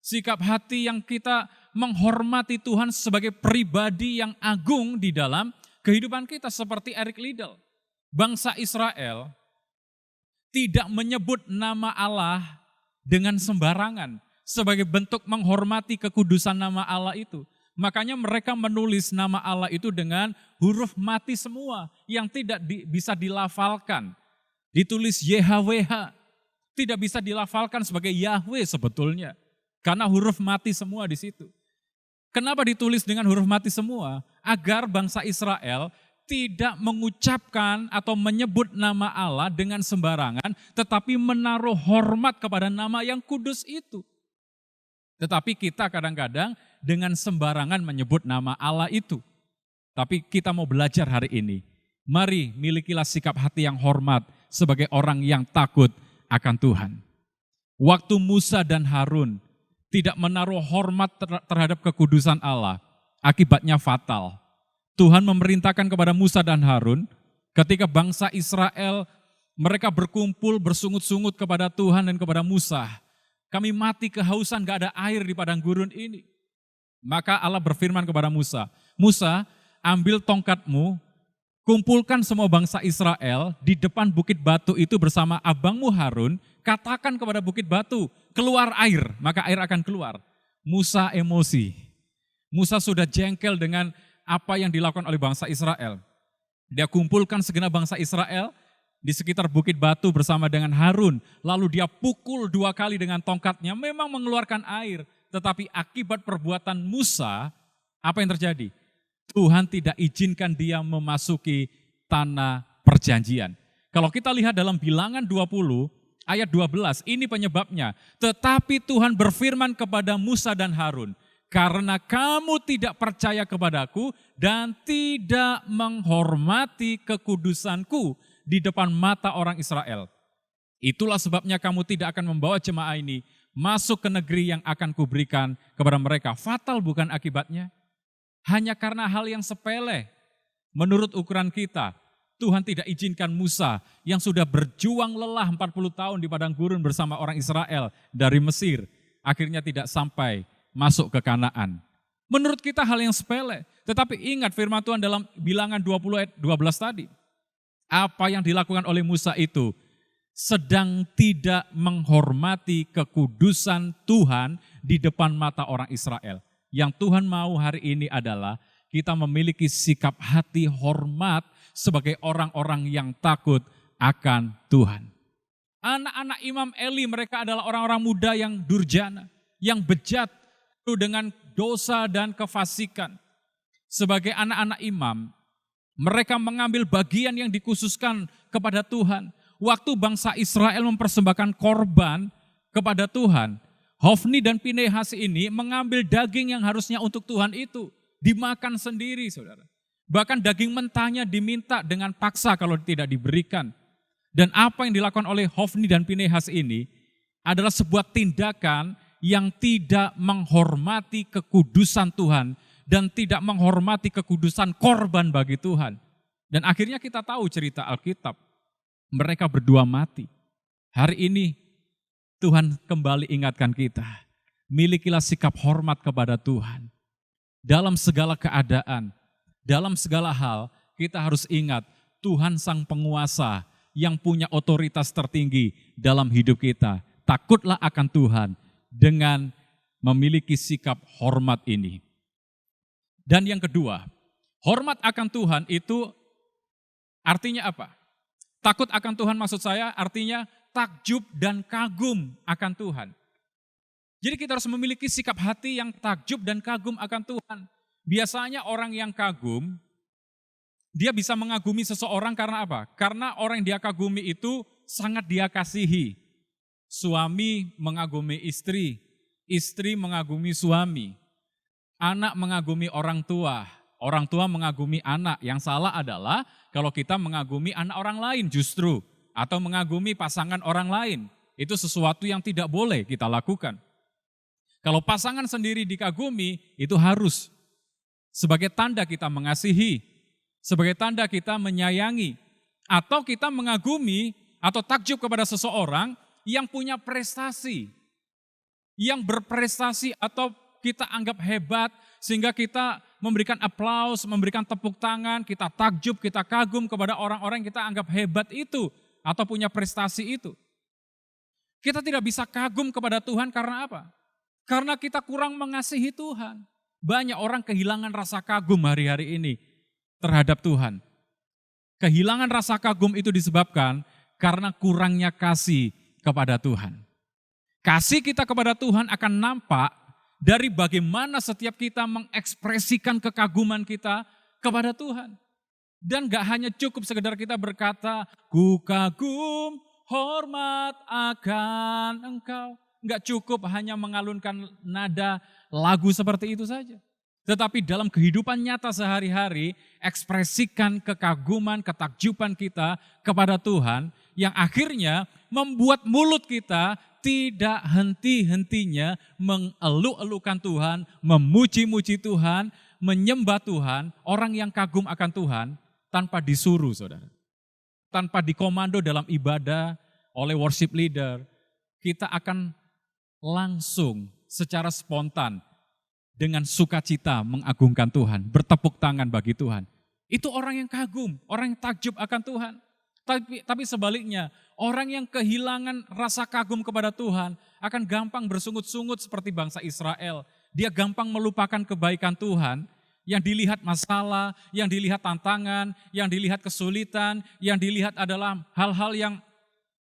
Sikap hati yang kita menghormati Tuhan sebagai pribadi yang agung di dalam kehidupan kita. Seperti Eric Liddell. Bangsa Israel tidak menyebut nama Allah dengan sembarangan. Sebagai bentuk menghormati kekudusan nama Allah itu. Makanya mereka menulis nama Allah itu dengan huruf mati semua yang tidak bisa dilafalkan. Ditulis YHWH, tidak bisa dilafalkan sebagai Yahweh sebetulnya. Karena huruf mati semua di situ. Kenapa ditulis dengan huruf mati semua? Agar bangsa Israel tidak mengucapkan atau menyebut nama Allah dengan sembarangan, tetapi menaruh hormat kepada nama yang kudus itu. Tetapi kita kadang-kadang dengan sembarangan menyebut nama Allah itu. Tapi kita mau belajar hari ini. Mari milikilah sikap hati yang hormat sebagai orang yang takut akan Tuhan. Waktu Musa dan Harun tidak menaruh hormat terhadap kekudusan Allah, akibatnya fatal. Tuhan memerintahkan kepada Musa dan Harun, ketika bangsa Israel mereka berkumpul bersungut-sungut kepada Tuhan dan kepada Musa. Kami mati kehausan, gak ada air di padang gurun ini. Maka Allah berfirman kepada Musa, Musa, ambil tongkatmu, kumpulkan semua bangsa Israel di depan bukit batu itu bersama abangmu Harun, katakan kepada bukit batu, keluar air, maka air akan keluar. Musa emosi. Musa sudah jengkel dengan apa yang dilakukan oleh bangsa Israel. Dia kumpulkan segenap bangsa Israel di sekitar Bukit Batu bersama dengan Harun. Lalu dia pukul 2 kali dengan tongkatnya, memang mengeluarkan air. Tetapi akibat perbuatan Musa, apa yang terjadi? Tuhan tidak izinkan dia memasuki tanah perjanjian. Kalau kita lihat dalam Bilangan 20 ayat 12, ini penyebabnya. Tetapi Tuhan berfirman kepada Musa dan Harun, karena kamu tidak percaya kepadaku dan tidak menghormati kekudusanku di depan mata orang Israel. Itulah sebabnya kamu tidak akan membawa jemaah ini masuk ke negeri yang akan kuberikan kepada mereka. Fatal bukan akibatnya? Hanya karena hal yang sepele. Menurut ukuran kita, Tuhan tidak izinkan Musa yang sudah berjuang lelah 40 tahun di padang gurun bersama orang Israel dari Mesir, akhirnya tidak sampai masuk ke Kanaan. Menurut kita hal yang sepele, tetapi ingat firman Tuhan dalam Bilangan 20 ayat 12 tadi. Apa yang dilakukan oleh Musa itu sedang tidak menghormati kekudusan Tuhan di depan mata orang Israel. Yang Tuhan mau hari ini adalah kita memiliki sikap hati hormat sebagai orang-orang yang takut akan Tuhan. Anak-anak Imam Eli mereka adalah orang-orang muda yang durjana, yang bejat dengan dosa dan kefasikan. Sebagai anak-anak imam, mereka mengambil bagian yang dikhususkan kepada Tuhan. Waktu bangsa Israel mempersembahkan korban kepada Tuhan, Hofni dan Pinehas ini mengambil daging yang harusnya untuk Tuhan itu, dimakan sendiri, saudara. Bahkan daging mentahnya diminta dengan paksa kalau tidak diberikan. Dan apa yang dilakukan oleh Hofni dan Pinehas ini adalah sebuah tindakan yang tidak menghormati kekudusan Tuhan dan tidak menghormati kekudusan korban bagi Tuhan. Dan akhirnya kita tahu cerita Alkitab. Mereka berdua mati. Hari ini Tuhan kembali ingatkan kita, milikilah sikap hormat kepada Tuhan. Dalam segala keadaan, dalam segala hal, kita harus ingat Tuhan Sang Penguasa yang punya otoritas tertinggi dalam hidup kita. Takutlah akan Tuhan dengan memiliki sikap hormat ini. Dan yang kedua, hormat akan Tuhan itu artinya apa? Takut akan Tuhan maksud saya artinya takjub dan kagum akan Tuhan. Jadi kita harus memiliki sikap hati yang takjub dan kagum akan Tuhan. Biasanya orang yang kagum, dia bisa mengagumi seseorang karena apa? Karena orang yang dia kagumi itu sangat dia kasihi. Suami mengagumi istri, istri mengagumi suami, anak mengagumi orang tua mengagumi anak. Yang salah adalah kalau kita mengagumi anak orang lain justru, atau mengagumi pasangan orang lain. Itu sesuatu yang tidak boleh kita lakukan. Kalau pasangan sendiri dikagumi, itu harus. Sebagai tanda kita mengasihi, sebagai tanda kita menyayangi, atau kita mengagumi atau takjub kepada seseorang yang punya prestasi, yang berprestasi atau kita anggap hebat, sehingga kita memberikan aplaus, memberikan tepuk tangan, kita takjub, kita kagum kepada orang-orang yang kita anggap hebat itu, atau punya prestasi itu. Kita tidak bisa kagum kepada Tuhan karena apa? Karena kita kurang mengasihi Tuhan. Banyak orang kehilangan rasa kagum hari-hari ini terhadap Tuhan. Kehilangan rasa kagum itu disebabkan karena kurangnya kasih kepada Tuhan. Kasih kita kepada Tuhan akan nampak dari bagaimana setiap kita mengekspresikan kekaguman kita kepada Tuhan. Dan gak hanya cukup sekedar kita berkata, ku kagum hormat akan engkau. Gak cukup hanya mengalunkan nada lagu seperti itu saja. Tetapi dalam kehidupan nyata sehari-hari, ekspresikan kekaguman, ketakjuban kita kepada Tuhan, yang akhirnya membuat mulut kita tidak henti-hentinya mengeluk-elukan Tuhan, memuji-muji Tuhan, menyembah Tuhan. Orang yang kagum akan Tuhan, tanpa disuruh, saudara. Tanpa dikomando dalam ibadah oleh worship leader, kita akan langsung secara spontan dengan sukacita mengagungkan Tuhan, bertepuk tangan bagi Tuhan. Itu orang yang kagum, orang yang takjub akan Tuhan. Tapi sebaliknya, orang yang kehilangan rasa kagum kepada Tuhan akan gampang bersungut-sungut seperti bangsa Israel. Dia gampang melupakan kebaikan Tuhan Yang dilihat masalah, yang dilihat tantangan, yang dilihat kesulitan, yang dilihat adalah hal-hal yang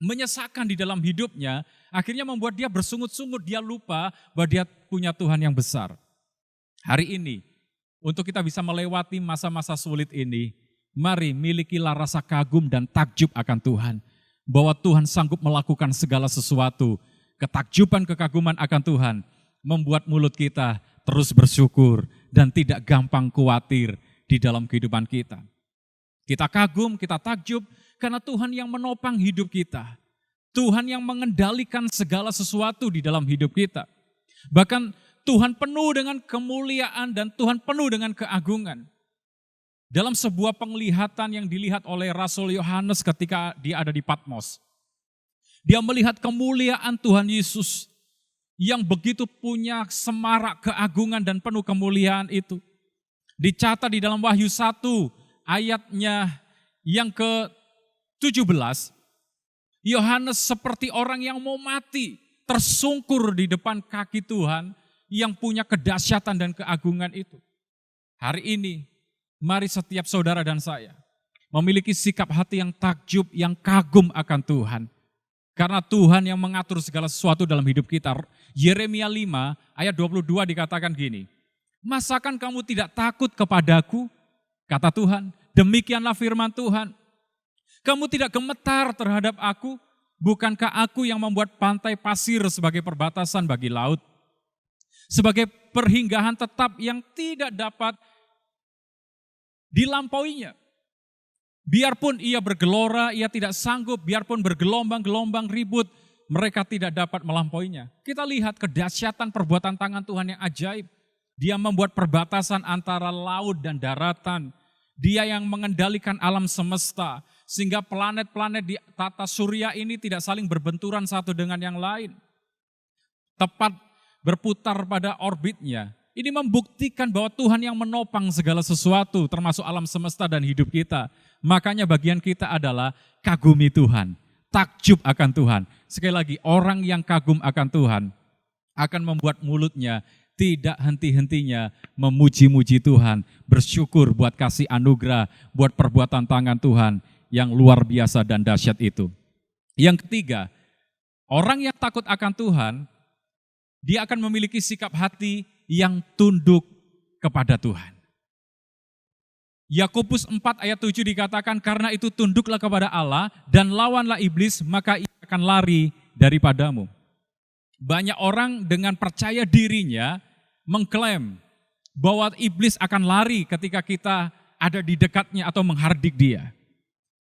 menyesakan di dalam hidupnya, akhirnya membuat dia bersungut-sungut, dia lupa bahwa dia punya Tuhan yang besar. Hari ini, untuk kita bisa melewati masa-masa sulit ini, mari milikilah rasa kagum dan takjub akan Tuhan. Bahwa Tuhan sanggup melakukan segala sesuatu. Ketakjuban, kekaguman akan Tuhan membuat mulut kita terus bersyukur dan tidak gampang khawatir di dalam kehidupan kita. Kita kagum, kita takjub karena Tuhan yang menopang hidup kita. Tuhan yang mengendalikan segala sesuatu di dalam hidup kita. Bahkan Tuhan penuh dengan kemuliaan dan Tuhan penuh dengan keagungan. Dalam sebuah penglihatan yang dilihat oleh Rasul Yohanes ketika dia ada di Patmos. Dia melihat kemuliaan Tuhan Yesus yang begitu punya semarak keagungan dan penuh kemuliaan itu. Dicatat di dalam Wahyu 1 ayatnya yang ke-17, Yohanes seperti orang yang mau mati, tersungkur di depan kaki Tuhan yang punya kedahsyatan dan keagungan itu. Hari ini, mari setiap saudara dan saya memiliki sikap hati yang takjub, yang kagum akan Tuhan. Karena Tuhan yang mengatur segala sesuatu dalam hidup kita. Yeremia 5 ayat 22 dikatakan gini, masakan kamu tidak takut kepadaku? Kata Tuhan, demikianlah firman Tuhan. Kamu tidak gemetar terhadap aku? Bukankah aku yang membuat pantai pasir sebagai perbatasan bagi laut? Sebagai perhinggahan tetap yang tidak dapat dilampauinya. Biarpun ia bergelora, ia tidak sanggup, biarpun bergelombang-gelombang ribut, mereka tidak dapat melampauinya. Kita lihat kedahsyatan perbuatan tangan Tuhan yang ajaib. Dia membuat perbatasan antara laut dan daratan. Dia yang mengendalikan alam semesta, sehingga planet-planet di tata surya ini tidak saling berbenturan satu dengan yang lain. Tepat berputar pada orbitnya. Ini membuktikan bahwa Tuhan yang menopang segala sesuatu, termasuk alam semesta dan hidup kita. Makanya bagian kita adalah kagumi Tuhan, takjub akan Tuhan. Sekali lagi, orang yang kagum akan Tuhan akan membuat mulutnya tidak henti-hentinya memuji-muji Tuhan, bersyukur buat kasih anugerah, buat perbuatan tangan Tuhan yang luar biasa dan dahsyat itu. Yang ketiga, orang yang takut akan Tuhan, dia akan memiliki sikap hati yang tunduk kepada Tuhan. Yakobus 4 ayat 7 dikatakan, karena itu tunduklah kepada Allah dan lawanlah iblis, maka ia akan lari daripadamu. Banyak orang dengan percaya dirinya mengklaim bahwa iblis akan lari ketika kita ada di dekatnya atau menghardik dia.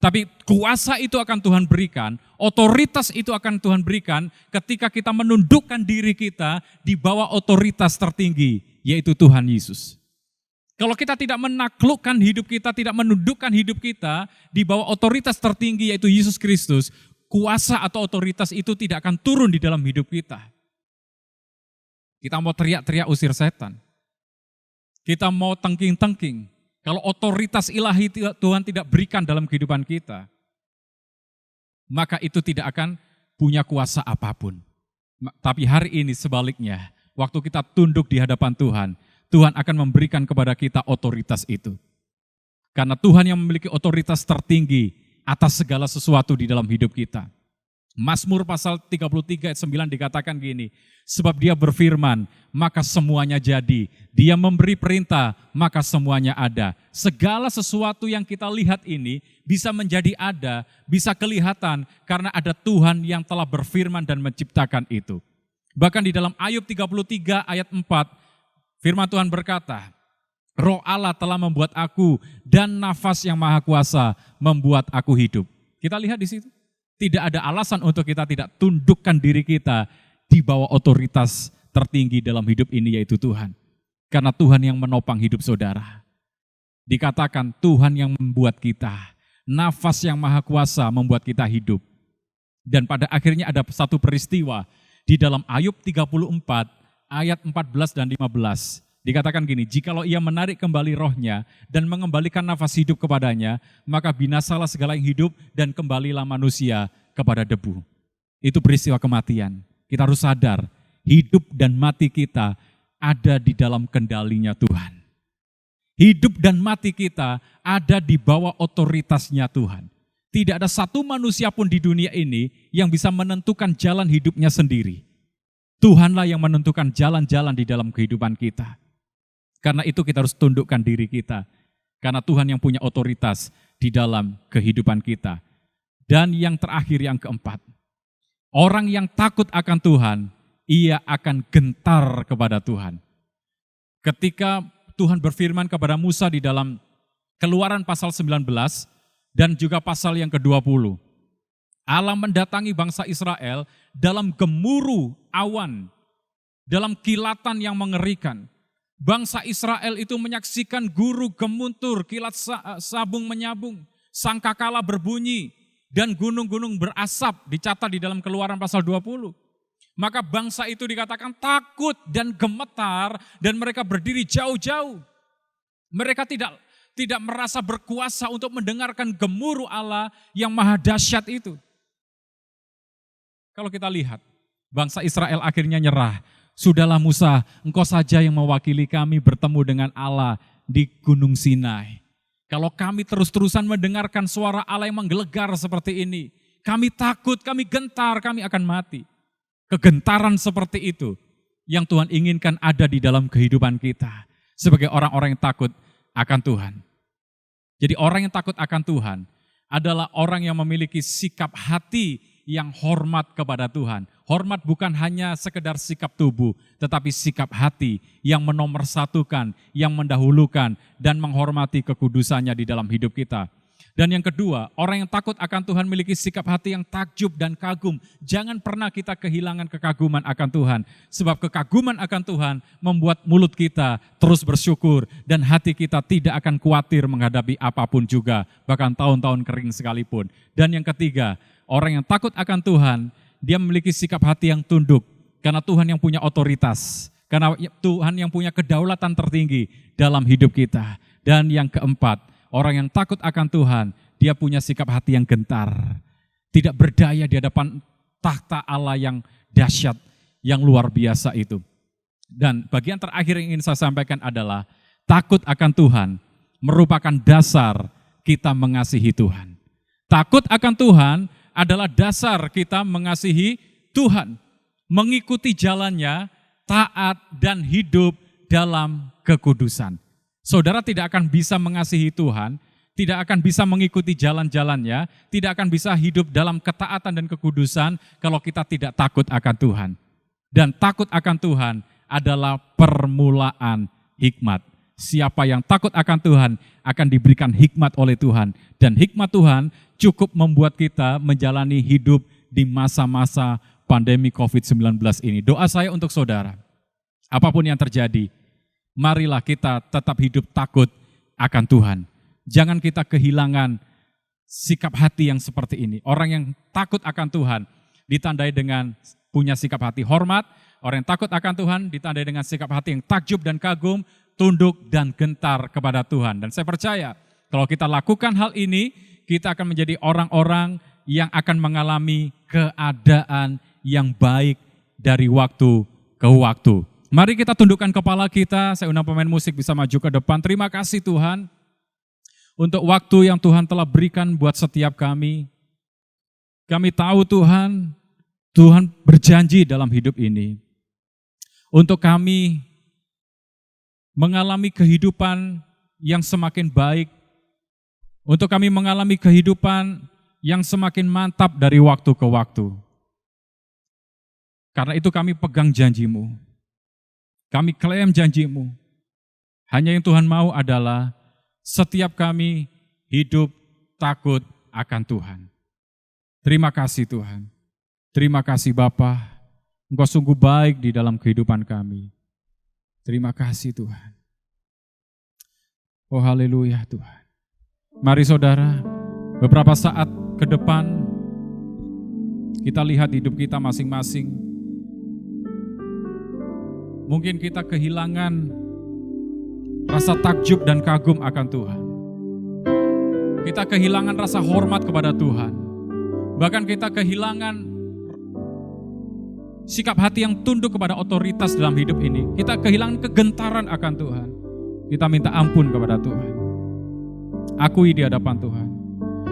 Tapi kuasa itu akan Tuhan berikan, otoritas itu akan Tuhan berikan ketika kita menundukkan diri kita di bawah otoritas tertinggi, yaitu Tuhan Yesus. Kalau kita tidak menaklukkan hidup kita, tidak menundukkan hidup kita di bawah otoritas tertinggi, yaitu Yesus Kristus, kuasa atau otoritas itu tidak akan turun di dalam hidup kita. Kita mau teriak-teriak usir setan. Kita mau tengking-tengking. Kalau otoritas ilahi Tuhan tidak berikan dalam kehidupan kita, maka itu tidak akan punya kuasa apapun. Tapi hari ini sebaliknya, waktu kita tunduk di hadapan Tuhan, Tuhan akan memberikan kepada kita otoritas itu. Karena Tuhan yang memiliki otoritas tertinggi atas segala sesuatu di dalam hidup kita. Mazmur pasal 33 ayat 9 dikatakan gini, sebab dia berfirman, maka semuanya jadi. Dia memberi perintah, maka semuanya ada. Segala sesuatu yang kita lihat ini bisa menjadi ada, bisa kelihatan karena ada Tuhan yang telah berfirman dan menciptakan itu. Bahkan di dalam Ayub 33 ayat 4, firman Tuhan berkata, Roh Allah telah membuat aku dan nafas yang maha kuasa membuat aku hidup. Kita lihat di situ. Tidak ada alasan untuk kita tidak tundukkan diri kita di bawah otoritas tertinggi dalam hidup ini, yaitu Tuhan. Karena Tuhan yang menopang hidup saudara. Dikatakan Tuhan yang membuat kita, nafas yang maha kuasa membuat kita hidup. Dan pada akhirnya ada satu peristiwa di dalam Ayub 34 ayat 14 dan 15. Dikatakan gini, jikalau ia menarik kembali rohnya dan mengembalikan nafas hidup kepadanya, maka binasalah segala yang hidup dan kembalilah manusia kepada debu. Itu peristiwa kematian. Kita harus sadar, hidup dan mati kita ada di dalam kendalinya Tuhan. Hidup dan mati kita ada di bawah otoritasnya Tuhan. Tidak ada satu manusia pun di dunia ini yang bisa menentukan jalan hidupnya sendiri. Tuhanlah yang menentukan jalan-jalan di dalam kehidupan kita. Karena itu kita harus tundukkan diri kita. Karena Tuhan yang punya otoritas di dalam kehidupan kita. Dan yang terakhir, yang keempat. Orang yang takut akan Tuhan, ia akan gentar kepada Tuhan. Ketika Tuhan berfirman kepada Musa di dalam Keluaran pasal 19 dan juga pasal yang ke-20. Allah mendatangi bangsa Israel dalam gemuruh awan, dalam kilatan yang mengerikan. Bangsa Israel itu menyaksikan guru gemuntur, kilat sabung menyabung, sangkakala berbunyi, dan gunung-gunung berasap, dicatat di dalam Keluaran pasal 20. Maka bangsa itu dikatakan takut dan gemetar, dan mereka berdiri jauh-jauh. Mereka tidak merasa berkuasa untuk mendengarkan gemuruh Allah yang maha dahsyat itu. Kalau kita lihat, bangsa Israel akhirnya nyerah. Sudahlah Musa, engkau saja yang mewakili kami bertemu dengan Allah di Gunung Sinai. Kalau kami terus-terusan mendengarkan suara Allah yang menggelegar seperti ini, kami takut, kami gentar, kami akan mati. Kegentaran seperti itu yang Tuhan inginkan ada di dalam kehidupan kita sebagai orang-orang yang takut akan Tuhan. Jadi orang yang takut akan Tuhan adalah orang yang memiliki sikap hati yang hormat kepada Tuhan. Hormat bukan hanya sekedar sikap tubuh, tetapi sikap hati yang menomorsatukan, yang mendahulukan, dan menghormati kekudusannya di dalam hidup kita. Dan yang kedua, orang yang takut akan Tuhan memiliki sikap hati yang takjub dan kagum. Jangan pernah kita kehilangan kekaguman akan Tuhan. Sebab kekaguman akan Tuhan membuat mulut kita terus bersyukur dan hati kita tidak akan khawatir menghadapi apapun juga, bahkan tahun-tahun kering sekalipun. Dan yang ketiga, orang yang takut akan Tuhan, dia memiliki sikap hati yang tunduk karena Tuhan yang punya otoritas, karena Tuhan yang punya kedaulatan tertinggi dalam hidup kita. Dan yang keempat, orang yang takut akan Tuhan, dia punya sikap hati yang gentar. Tidak berdaya di hadapan tahta Allah yang dahsyat, yang luar biasa itu. Dan bagian terakhir yang ingin saya sampaikan adalah, takut akan Tuhan merupakan dasar kita mengasihi Tuhan. Takut akan Tuhan adalah dasar kita mengasihi Tuhan. Mengikuti jalannya, taat dan hidup dalam kekudusan. Saudara tidak akan bisa mengasihi Tuhan, tidak akan bisa mengikuti jalan-jalannya, tidak akan bisa hidup dalam ketaatan dan kekudusan kalau kita tidak takut akan Tuhan. Dan takut akan Tuhan adalah permulaan hikmat. Siapa yang takut akan Tuhan akan diberikan hikmat oleh Tuhan. Dan hikmat Tuhan cukup membuat kita menjalani hidup di masa-masa pandemi COVID-19 ini. Doa saya untuk saudara, apapun yang terjadi, marilah kita tetap hidup takut akan Tuhan. Jangan kita kehilangan sikap hati yang seperti ini. Orang yang takut akan Tuhan ditandai dengan punya sikap hati hormat. Orang yang takut akan Tuhan ditandai dengan sikap hati yang takjub dan kagum, tunduk dan gentar kepada Tuhan. Dan saya percaya kalau kita lakukan hal ini, kita akan menjadi orang-orang yang akan mengalami keadaan yang baik dari waktu ke waktu. Mari kita tundukkan kepala kita, saya undang pemain musik bisa maju ke depan. Terima kasih Tuhan untuk waktu yang Tuhan telah berikan buat setiap kami. Kami tahu Tuhan, Tuhan berjanji dalam hidup ini untuk kami mengalami kehidupan yang semakin baik, untuk kami mengalami kehidupan yang semakin mantap dari waktu ke waktu. Karena itu kami pegang janji-Mu. Kami klaim janji-Mu. Hanya yang Tuhan mau adalah setiap kami hidup takut akan Tuhan. Terima kasih Tuhan. Terima kasih Bapa. Engkau sungguh baik di dalam kehidupan kami. Terima kasih Tuhan. Oh haleluya Tuhan. Mari saudara, beberapa saat ke depan kita lihat hidup kita masing-masing. Mungkin kita kehilangan rasa takjub dan kagum akan Tuhan. Kita kehilangan rasa hormat kepada Tuhan. Bahkan kita kehilangan sikap hati yang tunduk kepada otoritas dalam hidup ini. Kita kehilangan kegentaran akan Tuhan. kita minta ampun kepada Tuhan. Akui di hadapan Tuhan.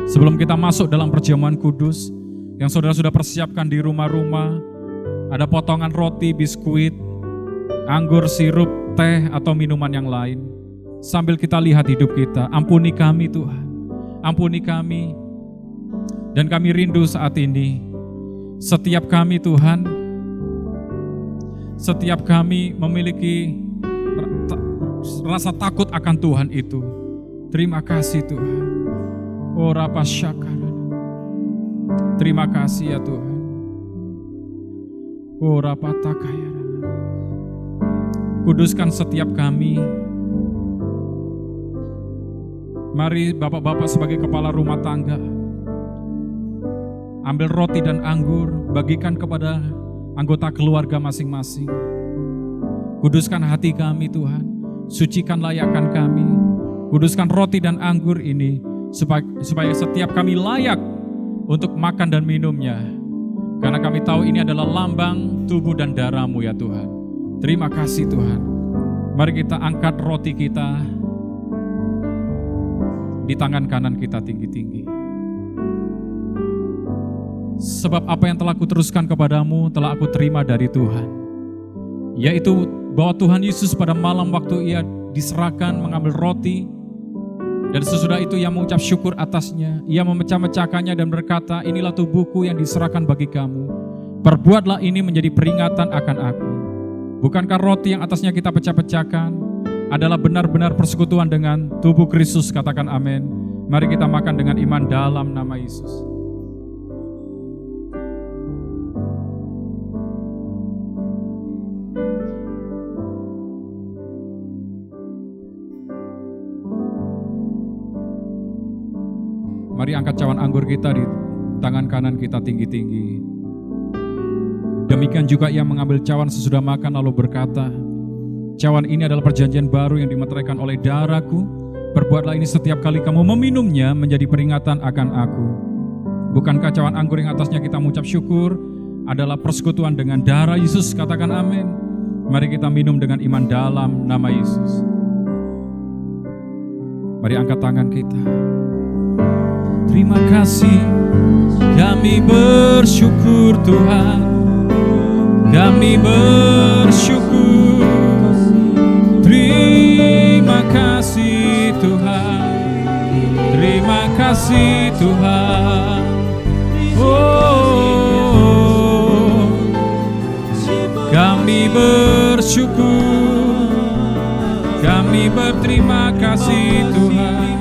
Sebelum kita masuk dalam perjamuan kudus, yang saudara sudah persiapkan di rumah-rumah, ada potongan roti, biskuit, anggur, sirup, teh, atau minuman yang lain. Sambil kita lihat hidup kita, ampuni kami Tuhan, ampuni kami. Dan kami rindu saat ini, setiap kami Tuhan, setiap kami memiliki rasa takut akan Tuhan itu. Terima kasih Tuhan. Oh Rapa Syakara. Terima kasih ya Tuhan. Oh Rapa Takaya. Kuduskan setiap kami. Mari bapak-bapak sebagai kepala rumah tangga, ambil roti dan anggur, bagikan kepada anggota keluarga masing-masing. Kuduskan hati kami Tuhan, sucikan layakan kami. Kuduskan roti dan anggur ini supaya setiap kami layak untuk makan dan minumnya. Karena kami tahu ini adalah lambang tubuh dan darah-Mu ya Tuhan. Terima kasih Tuhan. Mari kita angkat roti kita di tangan kanan kita tinggi-tinggi. Sebab apa yang telah kuteruskan kepadamu telah aku terima dari Tuhan. Yaitu bahwa Tuhan Yesus pada malam waktu ia diserahkan mengambil roti, dan sesudah itu ia mengucap syukur atasnya. Ia memecah-mecahkannya dan berkata, inilah tubuhku yang diserahkan bagi kamu. Perbuatlah ini menjadi peringatan akan aku. Bukankah roti yang atasnya kita pecah-pecahkan adalah benar-benar persekutuan dengan tubuh Kristus? Katakan amin. Mari kita makan dengan iman dalam nama Yesus. Mari angkat cawan anggur kita di tangan kanan kita tinggi-tinggi. Demikian juga ia mengambil cawan sesudah makan lalu berkata, cawan ini adalah perjanjian baru yang dimeteraikan oleh darahku. Perbuatlah ini setiap kali kamu meminumnya menjadi peringatan akan aku. Bukankah cawan anggur yang atasnya kita mengucap syukur adalah persekutuan dengan darah Yesus? Katakan amin. Mari kita minum dengan iman dalam nama Yesus. Mari angkat tangan kita. Terima kasih, kami bersyukur Tuhan, kami bersyukur. Terima kasih Tuhan, terima kasih Tuhan. Oh, kami bersyukur, kami berterima kasih Tuhan.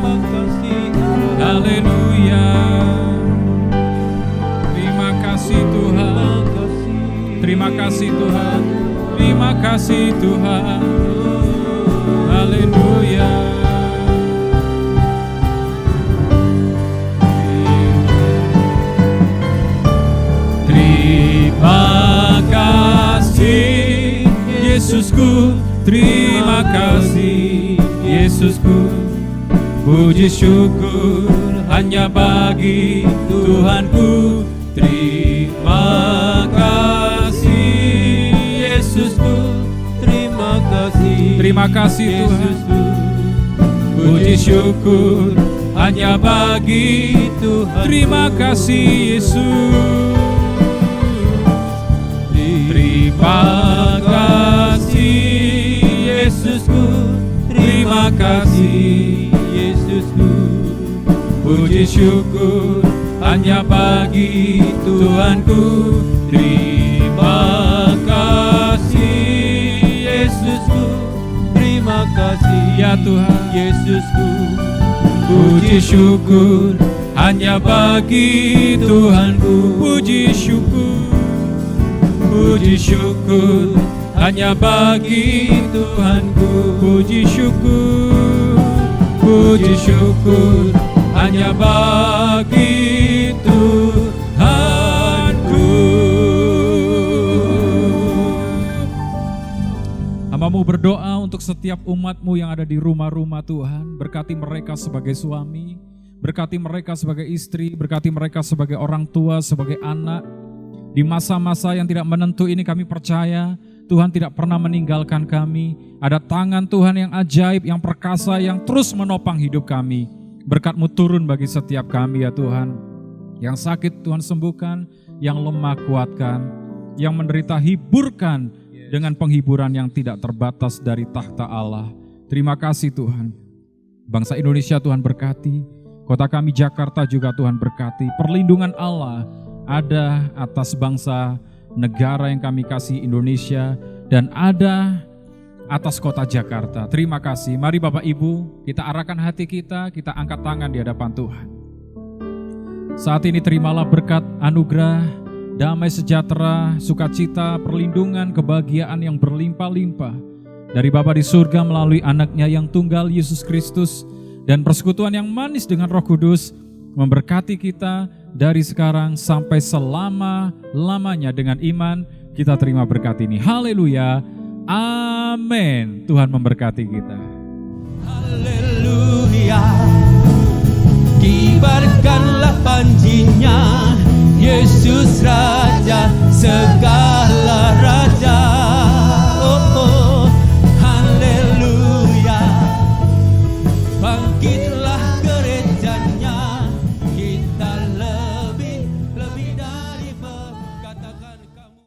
Haleluya. Terima kasih Tuhan. Terima kasih Tuhan. Terima kasih Tuhan. Haleluya. Terima kasih Yesusku. Terima kasih Yesusku. Puji syukur hanya bagi Tuhanku. Terima kasih Yesusku. Terima kasih. Terima kasih Tuhan. Puji syukur hanya bagi Tuhan. Terima kasih Yesus. Terima kasih Yesusku. Terima kasih Yesusku. Puji syukur hanya bagi Tuhanku. Terima kasih Yesusku. Terima kasih ya Tuhan Yesusku. Puji syukur hanya bagi Tuhanku. Puji syukur. Puji syukur hanya bagi Tuhanku. Puji syukur. Puji syukur hanya bagi Tuhanku. Hamba-Mu berdoa untuk setiap umat-Mu yang ada di rumah-rumah Tuhan. Berkati mereka sebagai suami, berkati mereka sebagai istri, berkati mereka sebagai orang tua, sebagai anak. Di masa-masa yang tidak menentu ini kami percaya Tuhan tidak pernah meninggalkan kami. Ada tangan Tuhan yang ajaib, yang perkasa, yang terus menopang hidup kami. Berkat-Mu turun bagi setiap kami ya Tuhan. Yang sakit Tuhan sembuhkan, yang lemah kuatkan, yang menderita hiburkan dengan penghiburan yang tidak terbatas dari takhta Allah. Terima kasih Tuhan. Bangsa Indonesia Tuhan berkati, kota kami Jakarta juga Tuhan berkati. Perlindungan Allah ada atas bangsa negara yang kami kasih Indonesia, dan ada atas kota Jakarta. Terima kasih. Mari Bapak Ibu, kita arahkan hati kita angkat tangan di hadapan Tuhan. Saat ini terimalah berkat anugerah, damai sejahtera, sukacita, perlindungan, kebahagiaan yang berlimpah-limpah dari Bapa di surga melalui anaknya yang tunggal Yesus Kristus, dan persekutuan yang manis dengan Roh Kudus memberkati kita dari sekarang sampai selama-lamanya. Dengan iman kita terima berkat ini. Haleluya. Amin. Tuhan memberkati kita. Haleluya. Kibarkanlah panjinya, Yesus Raja segala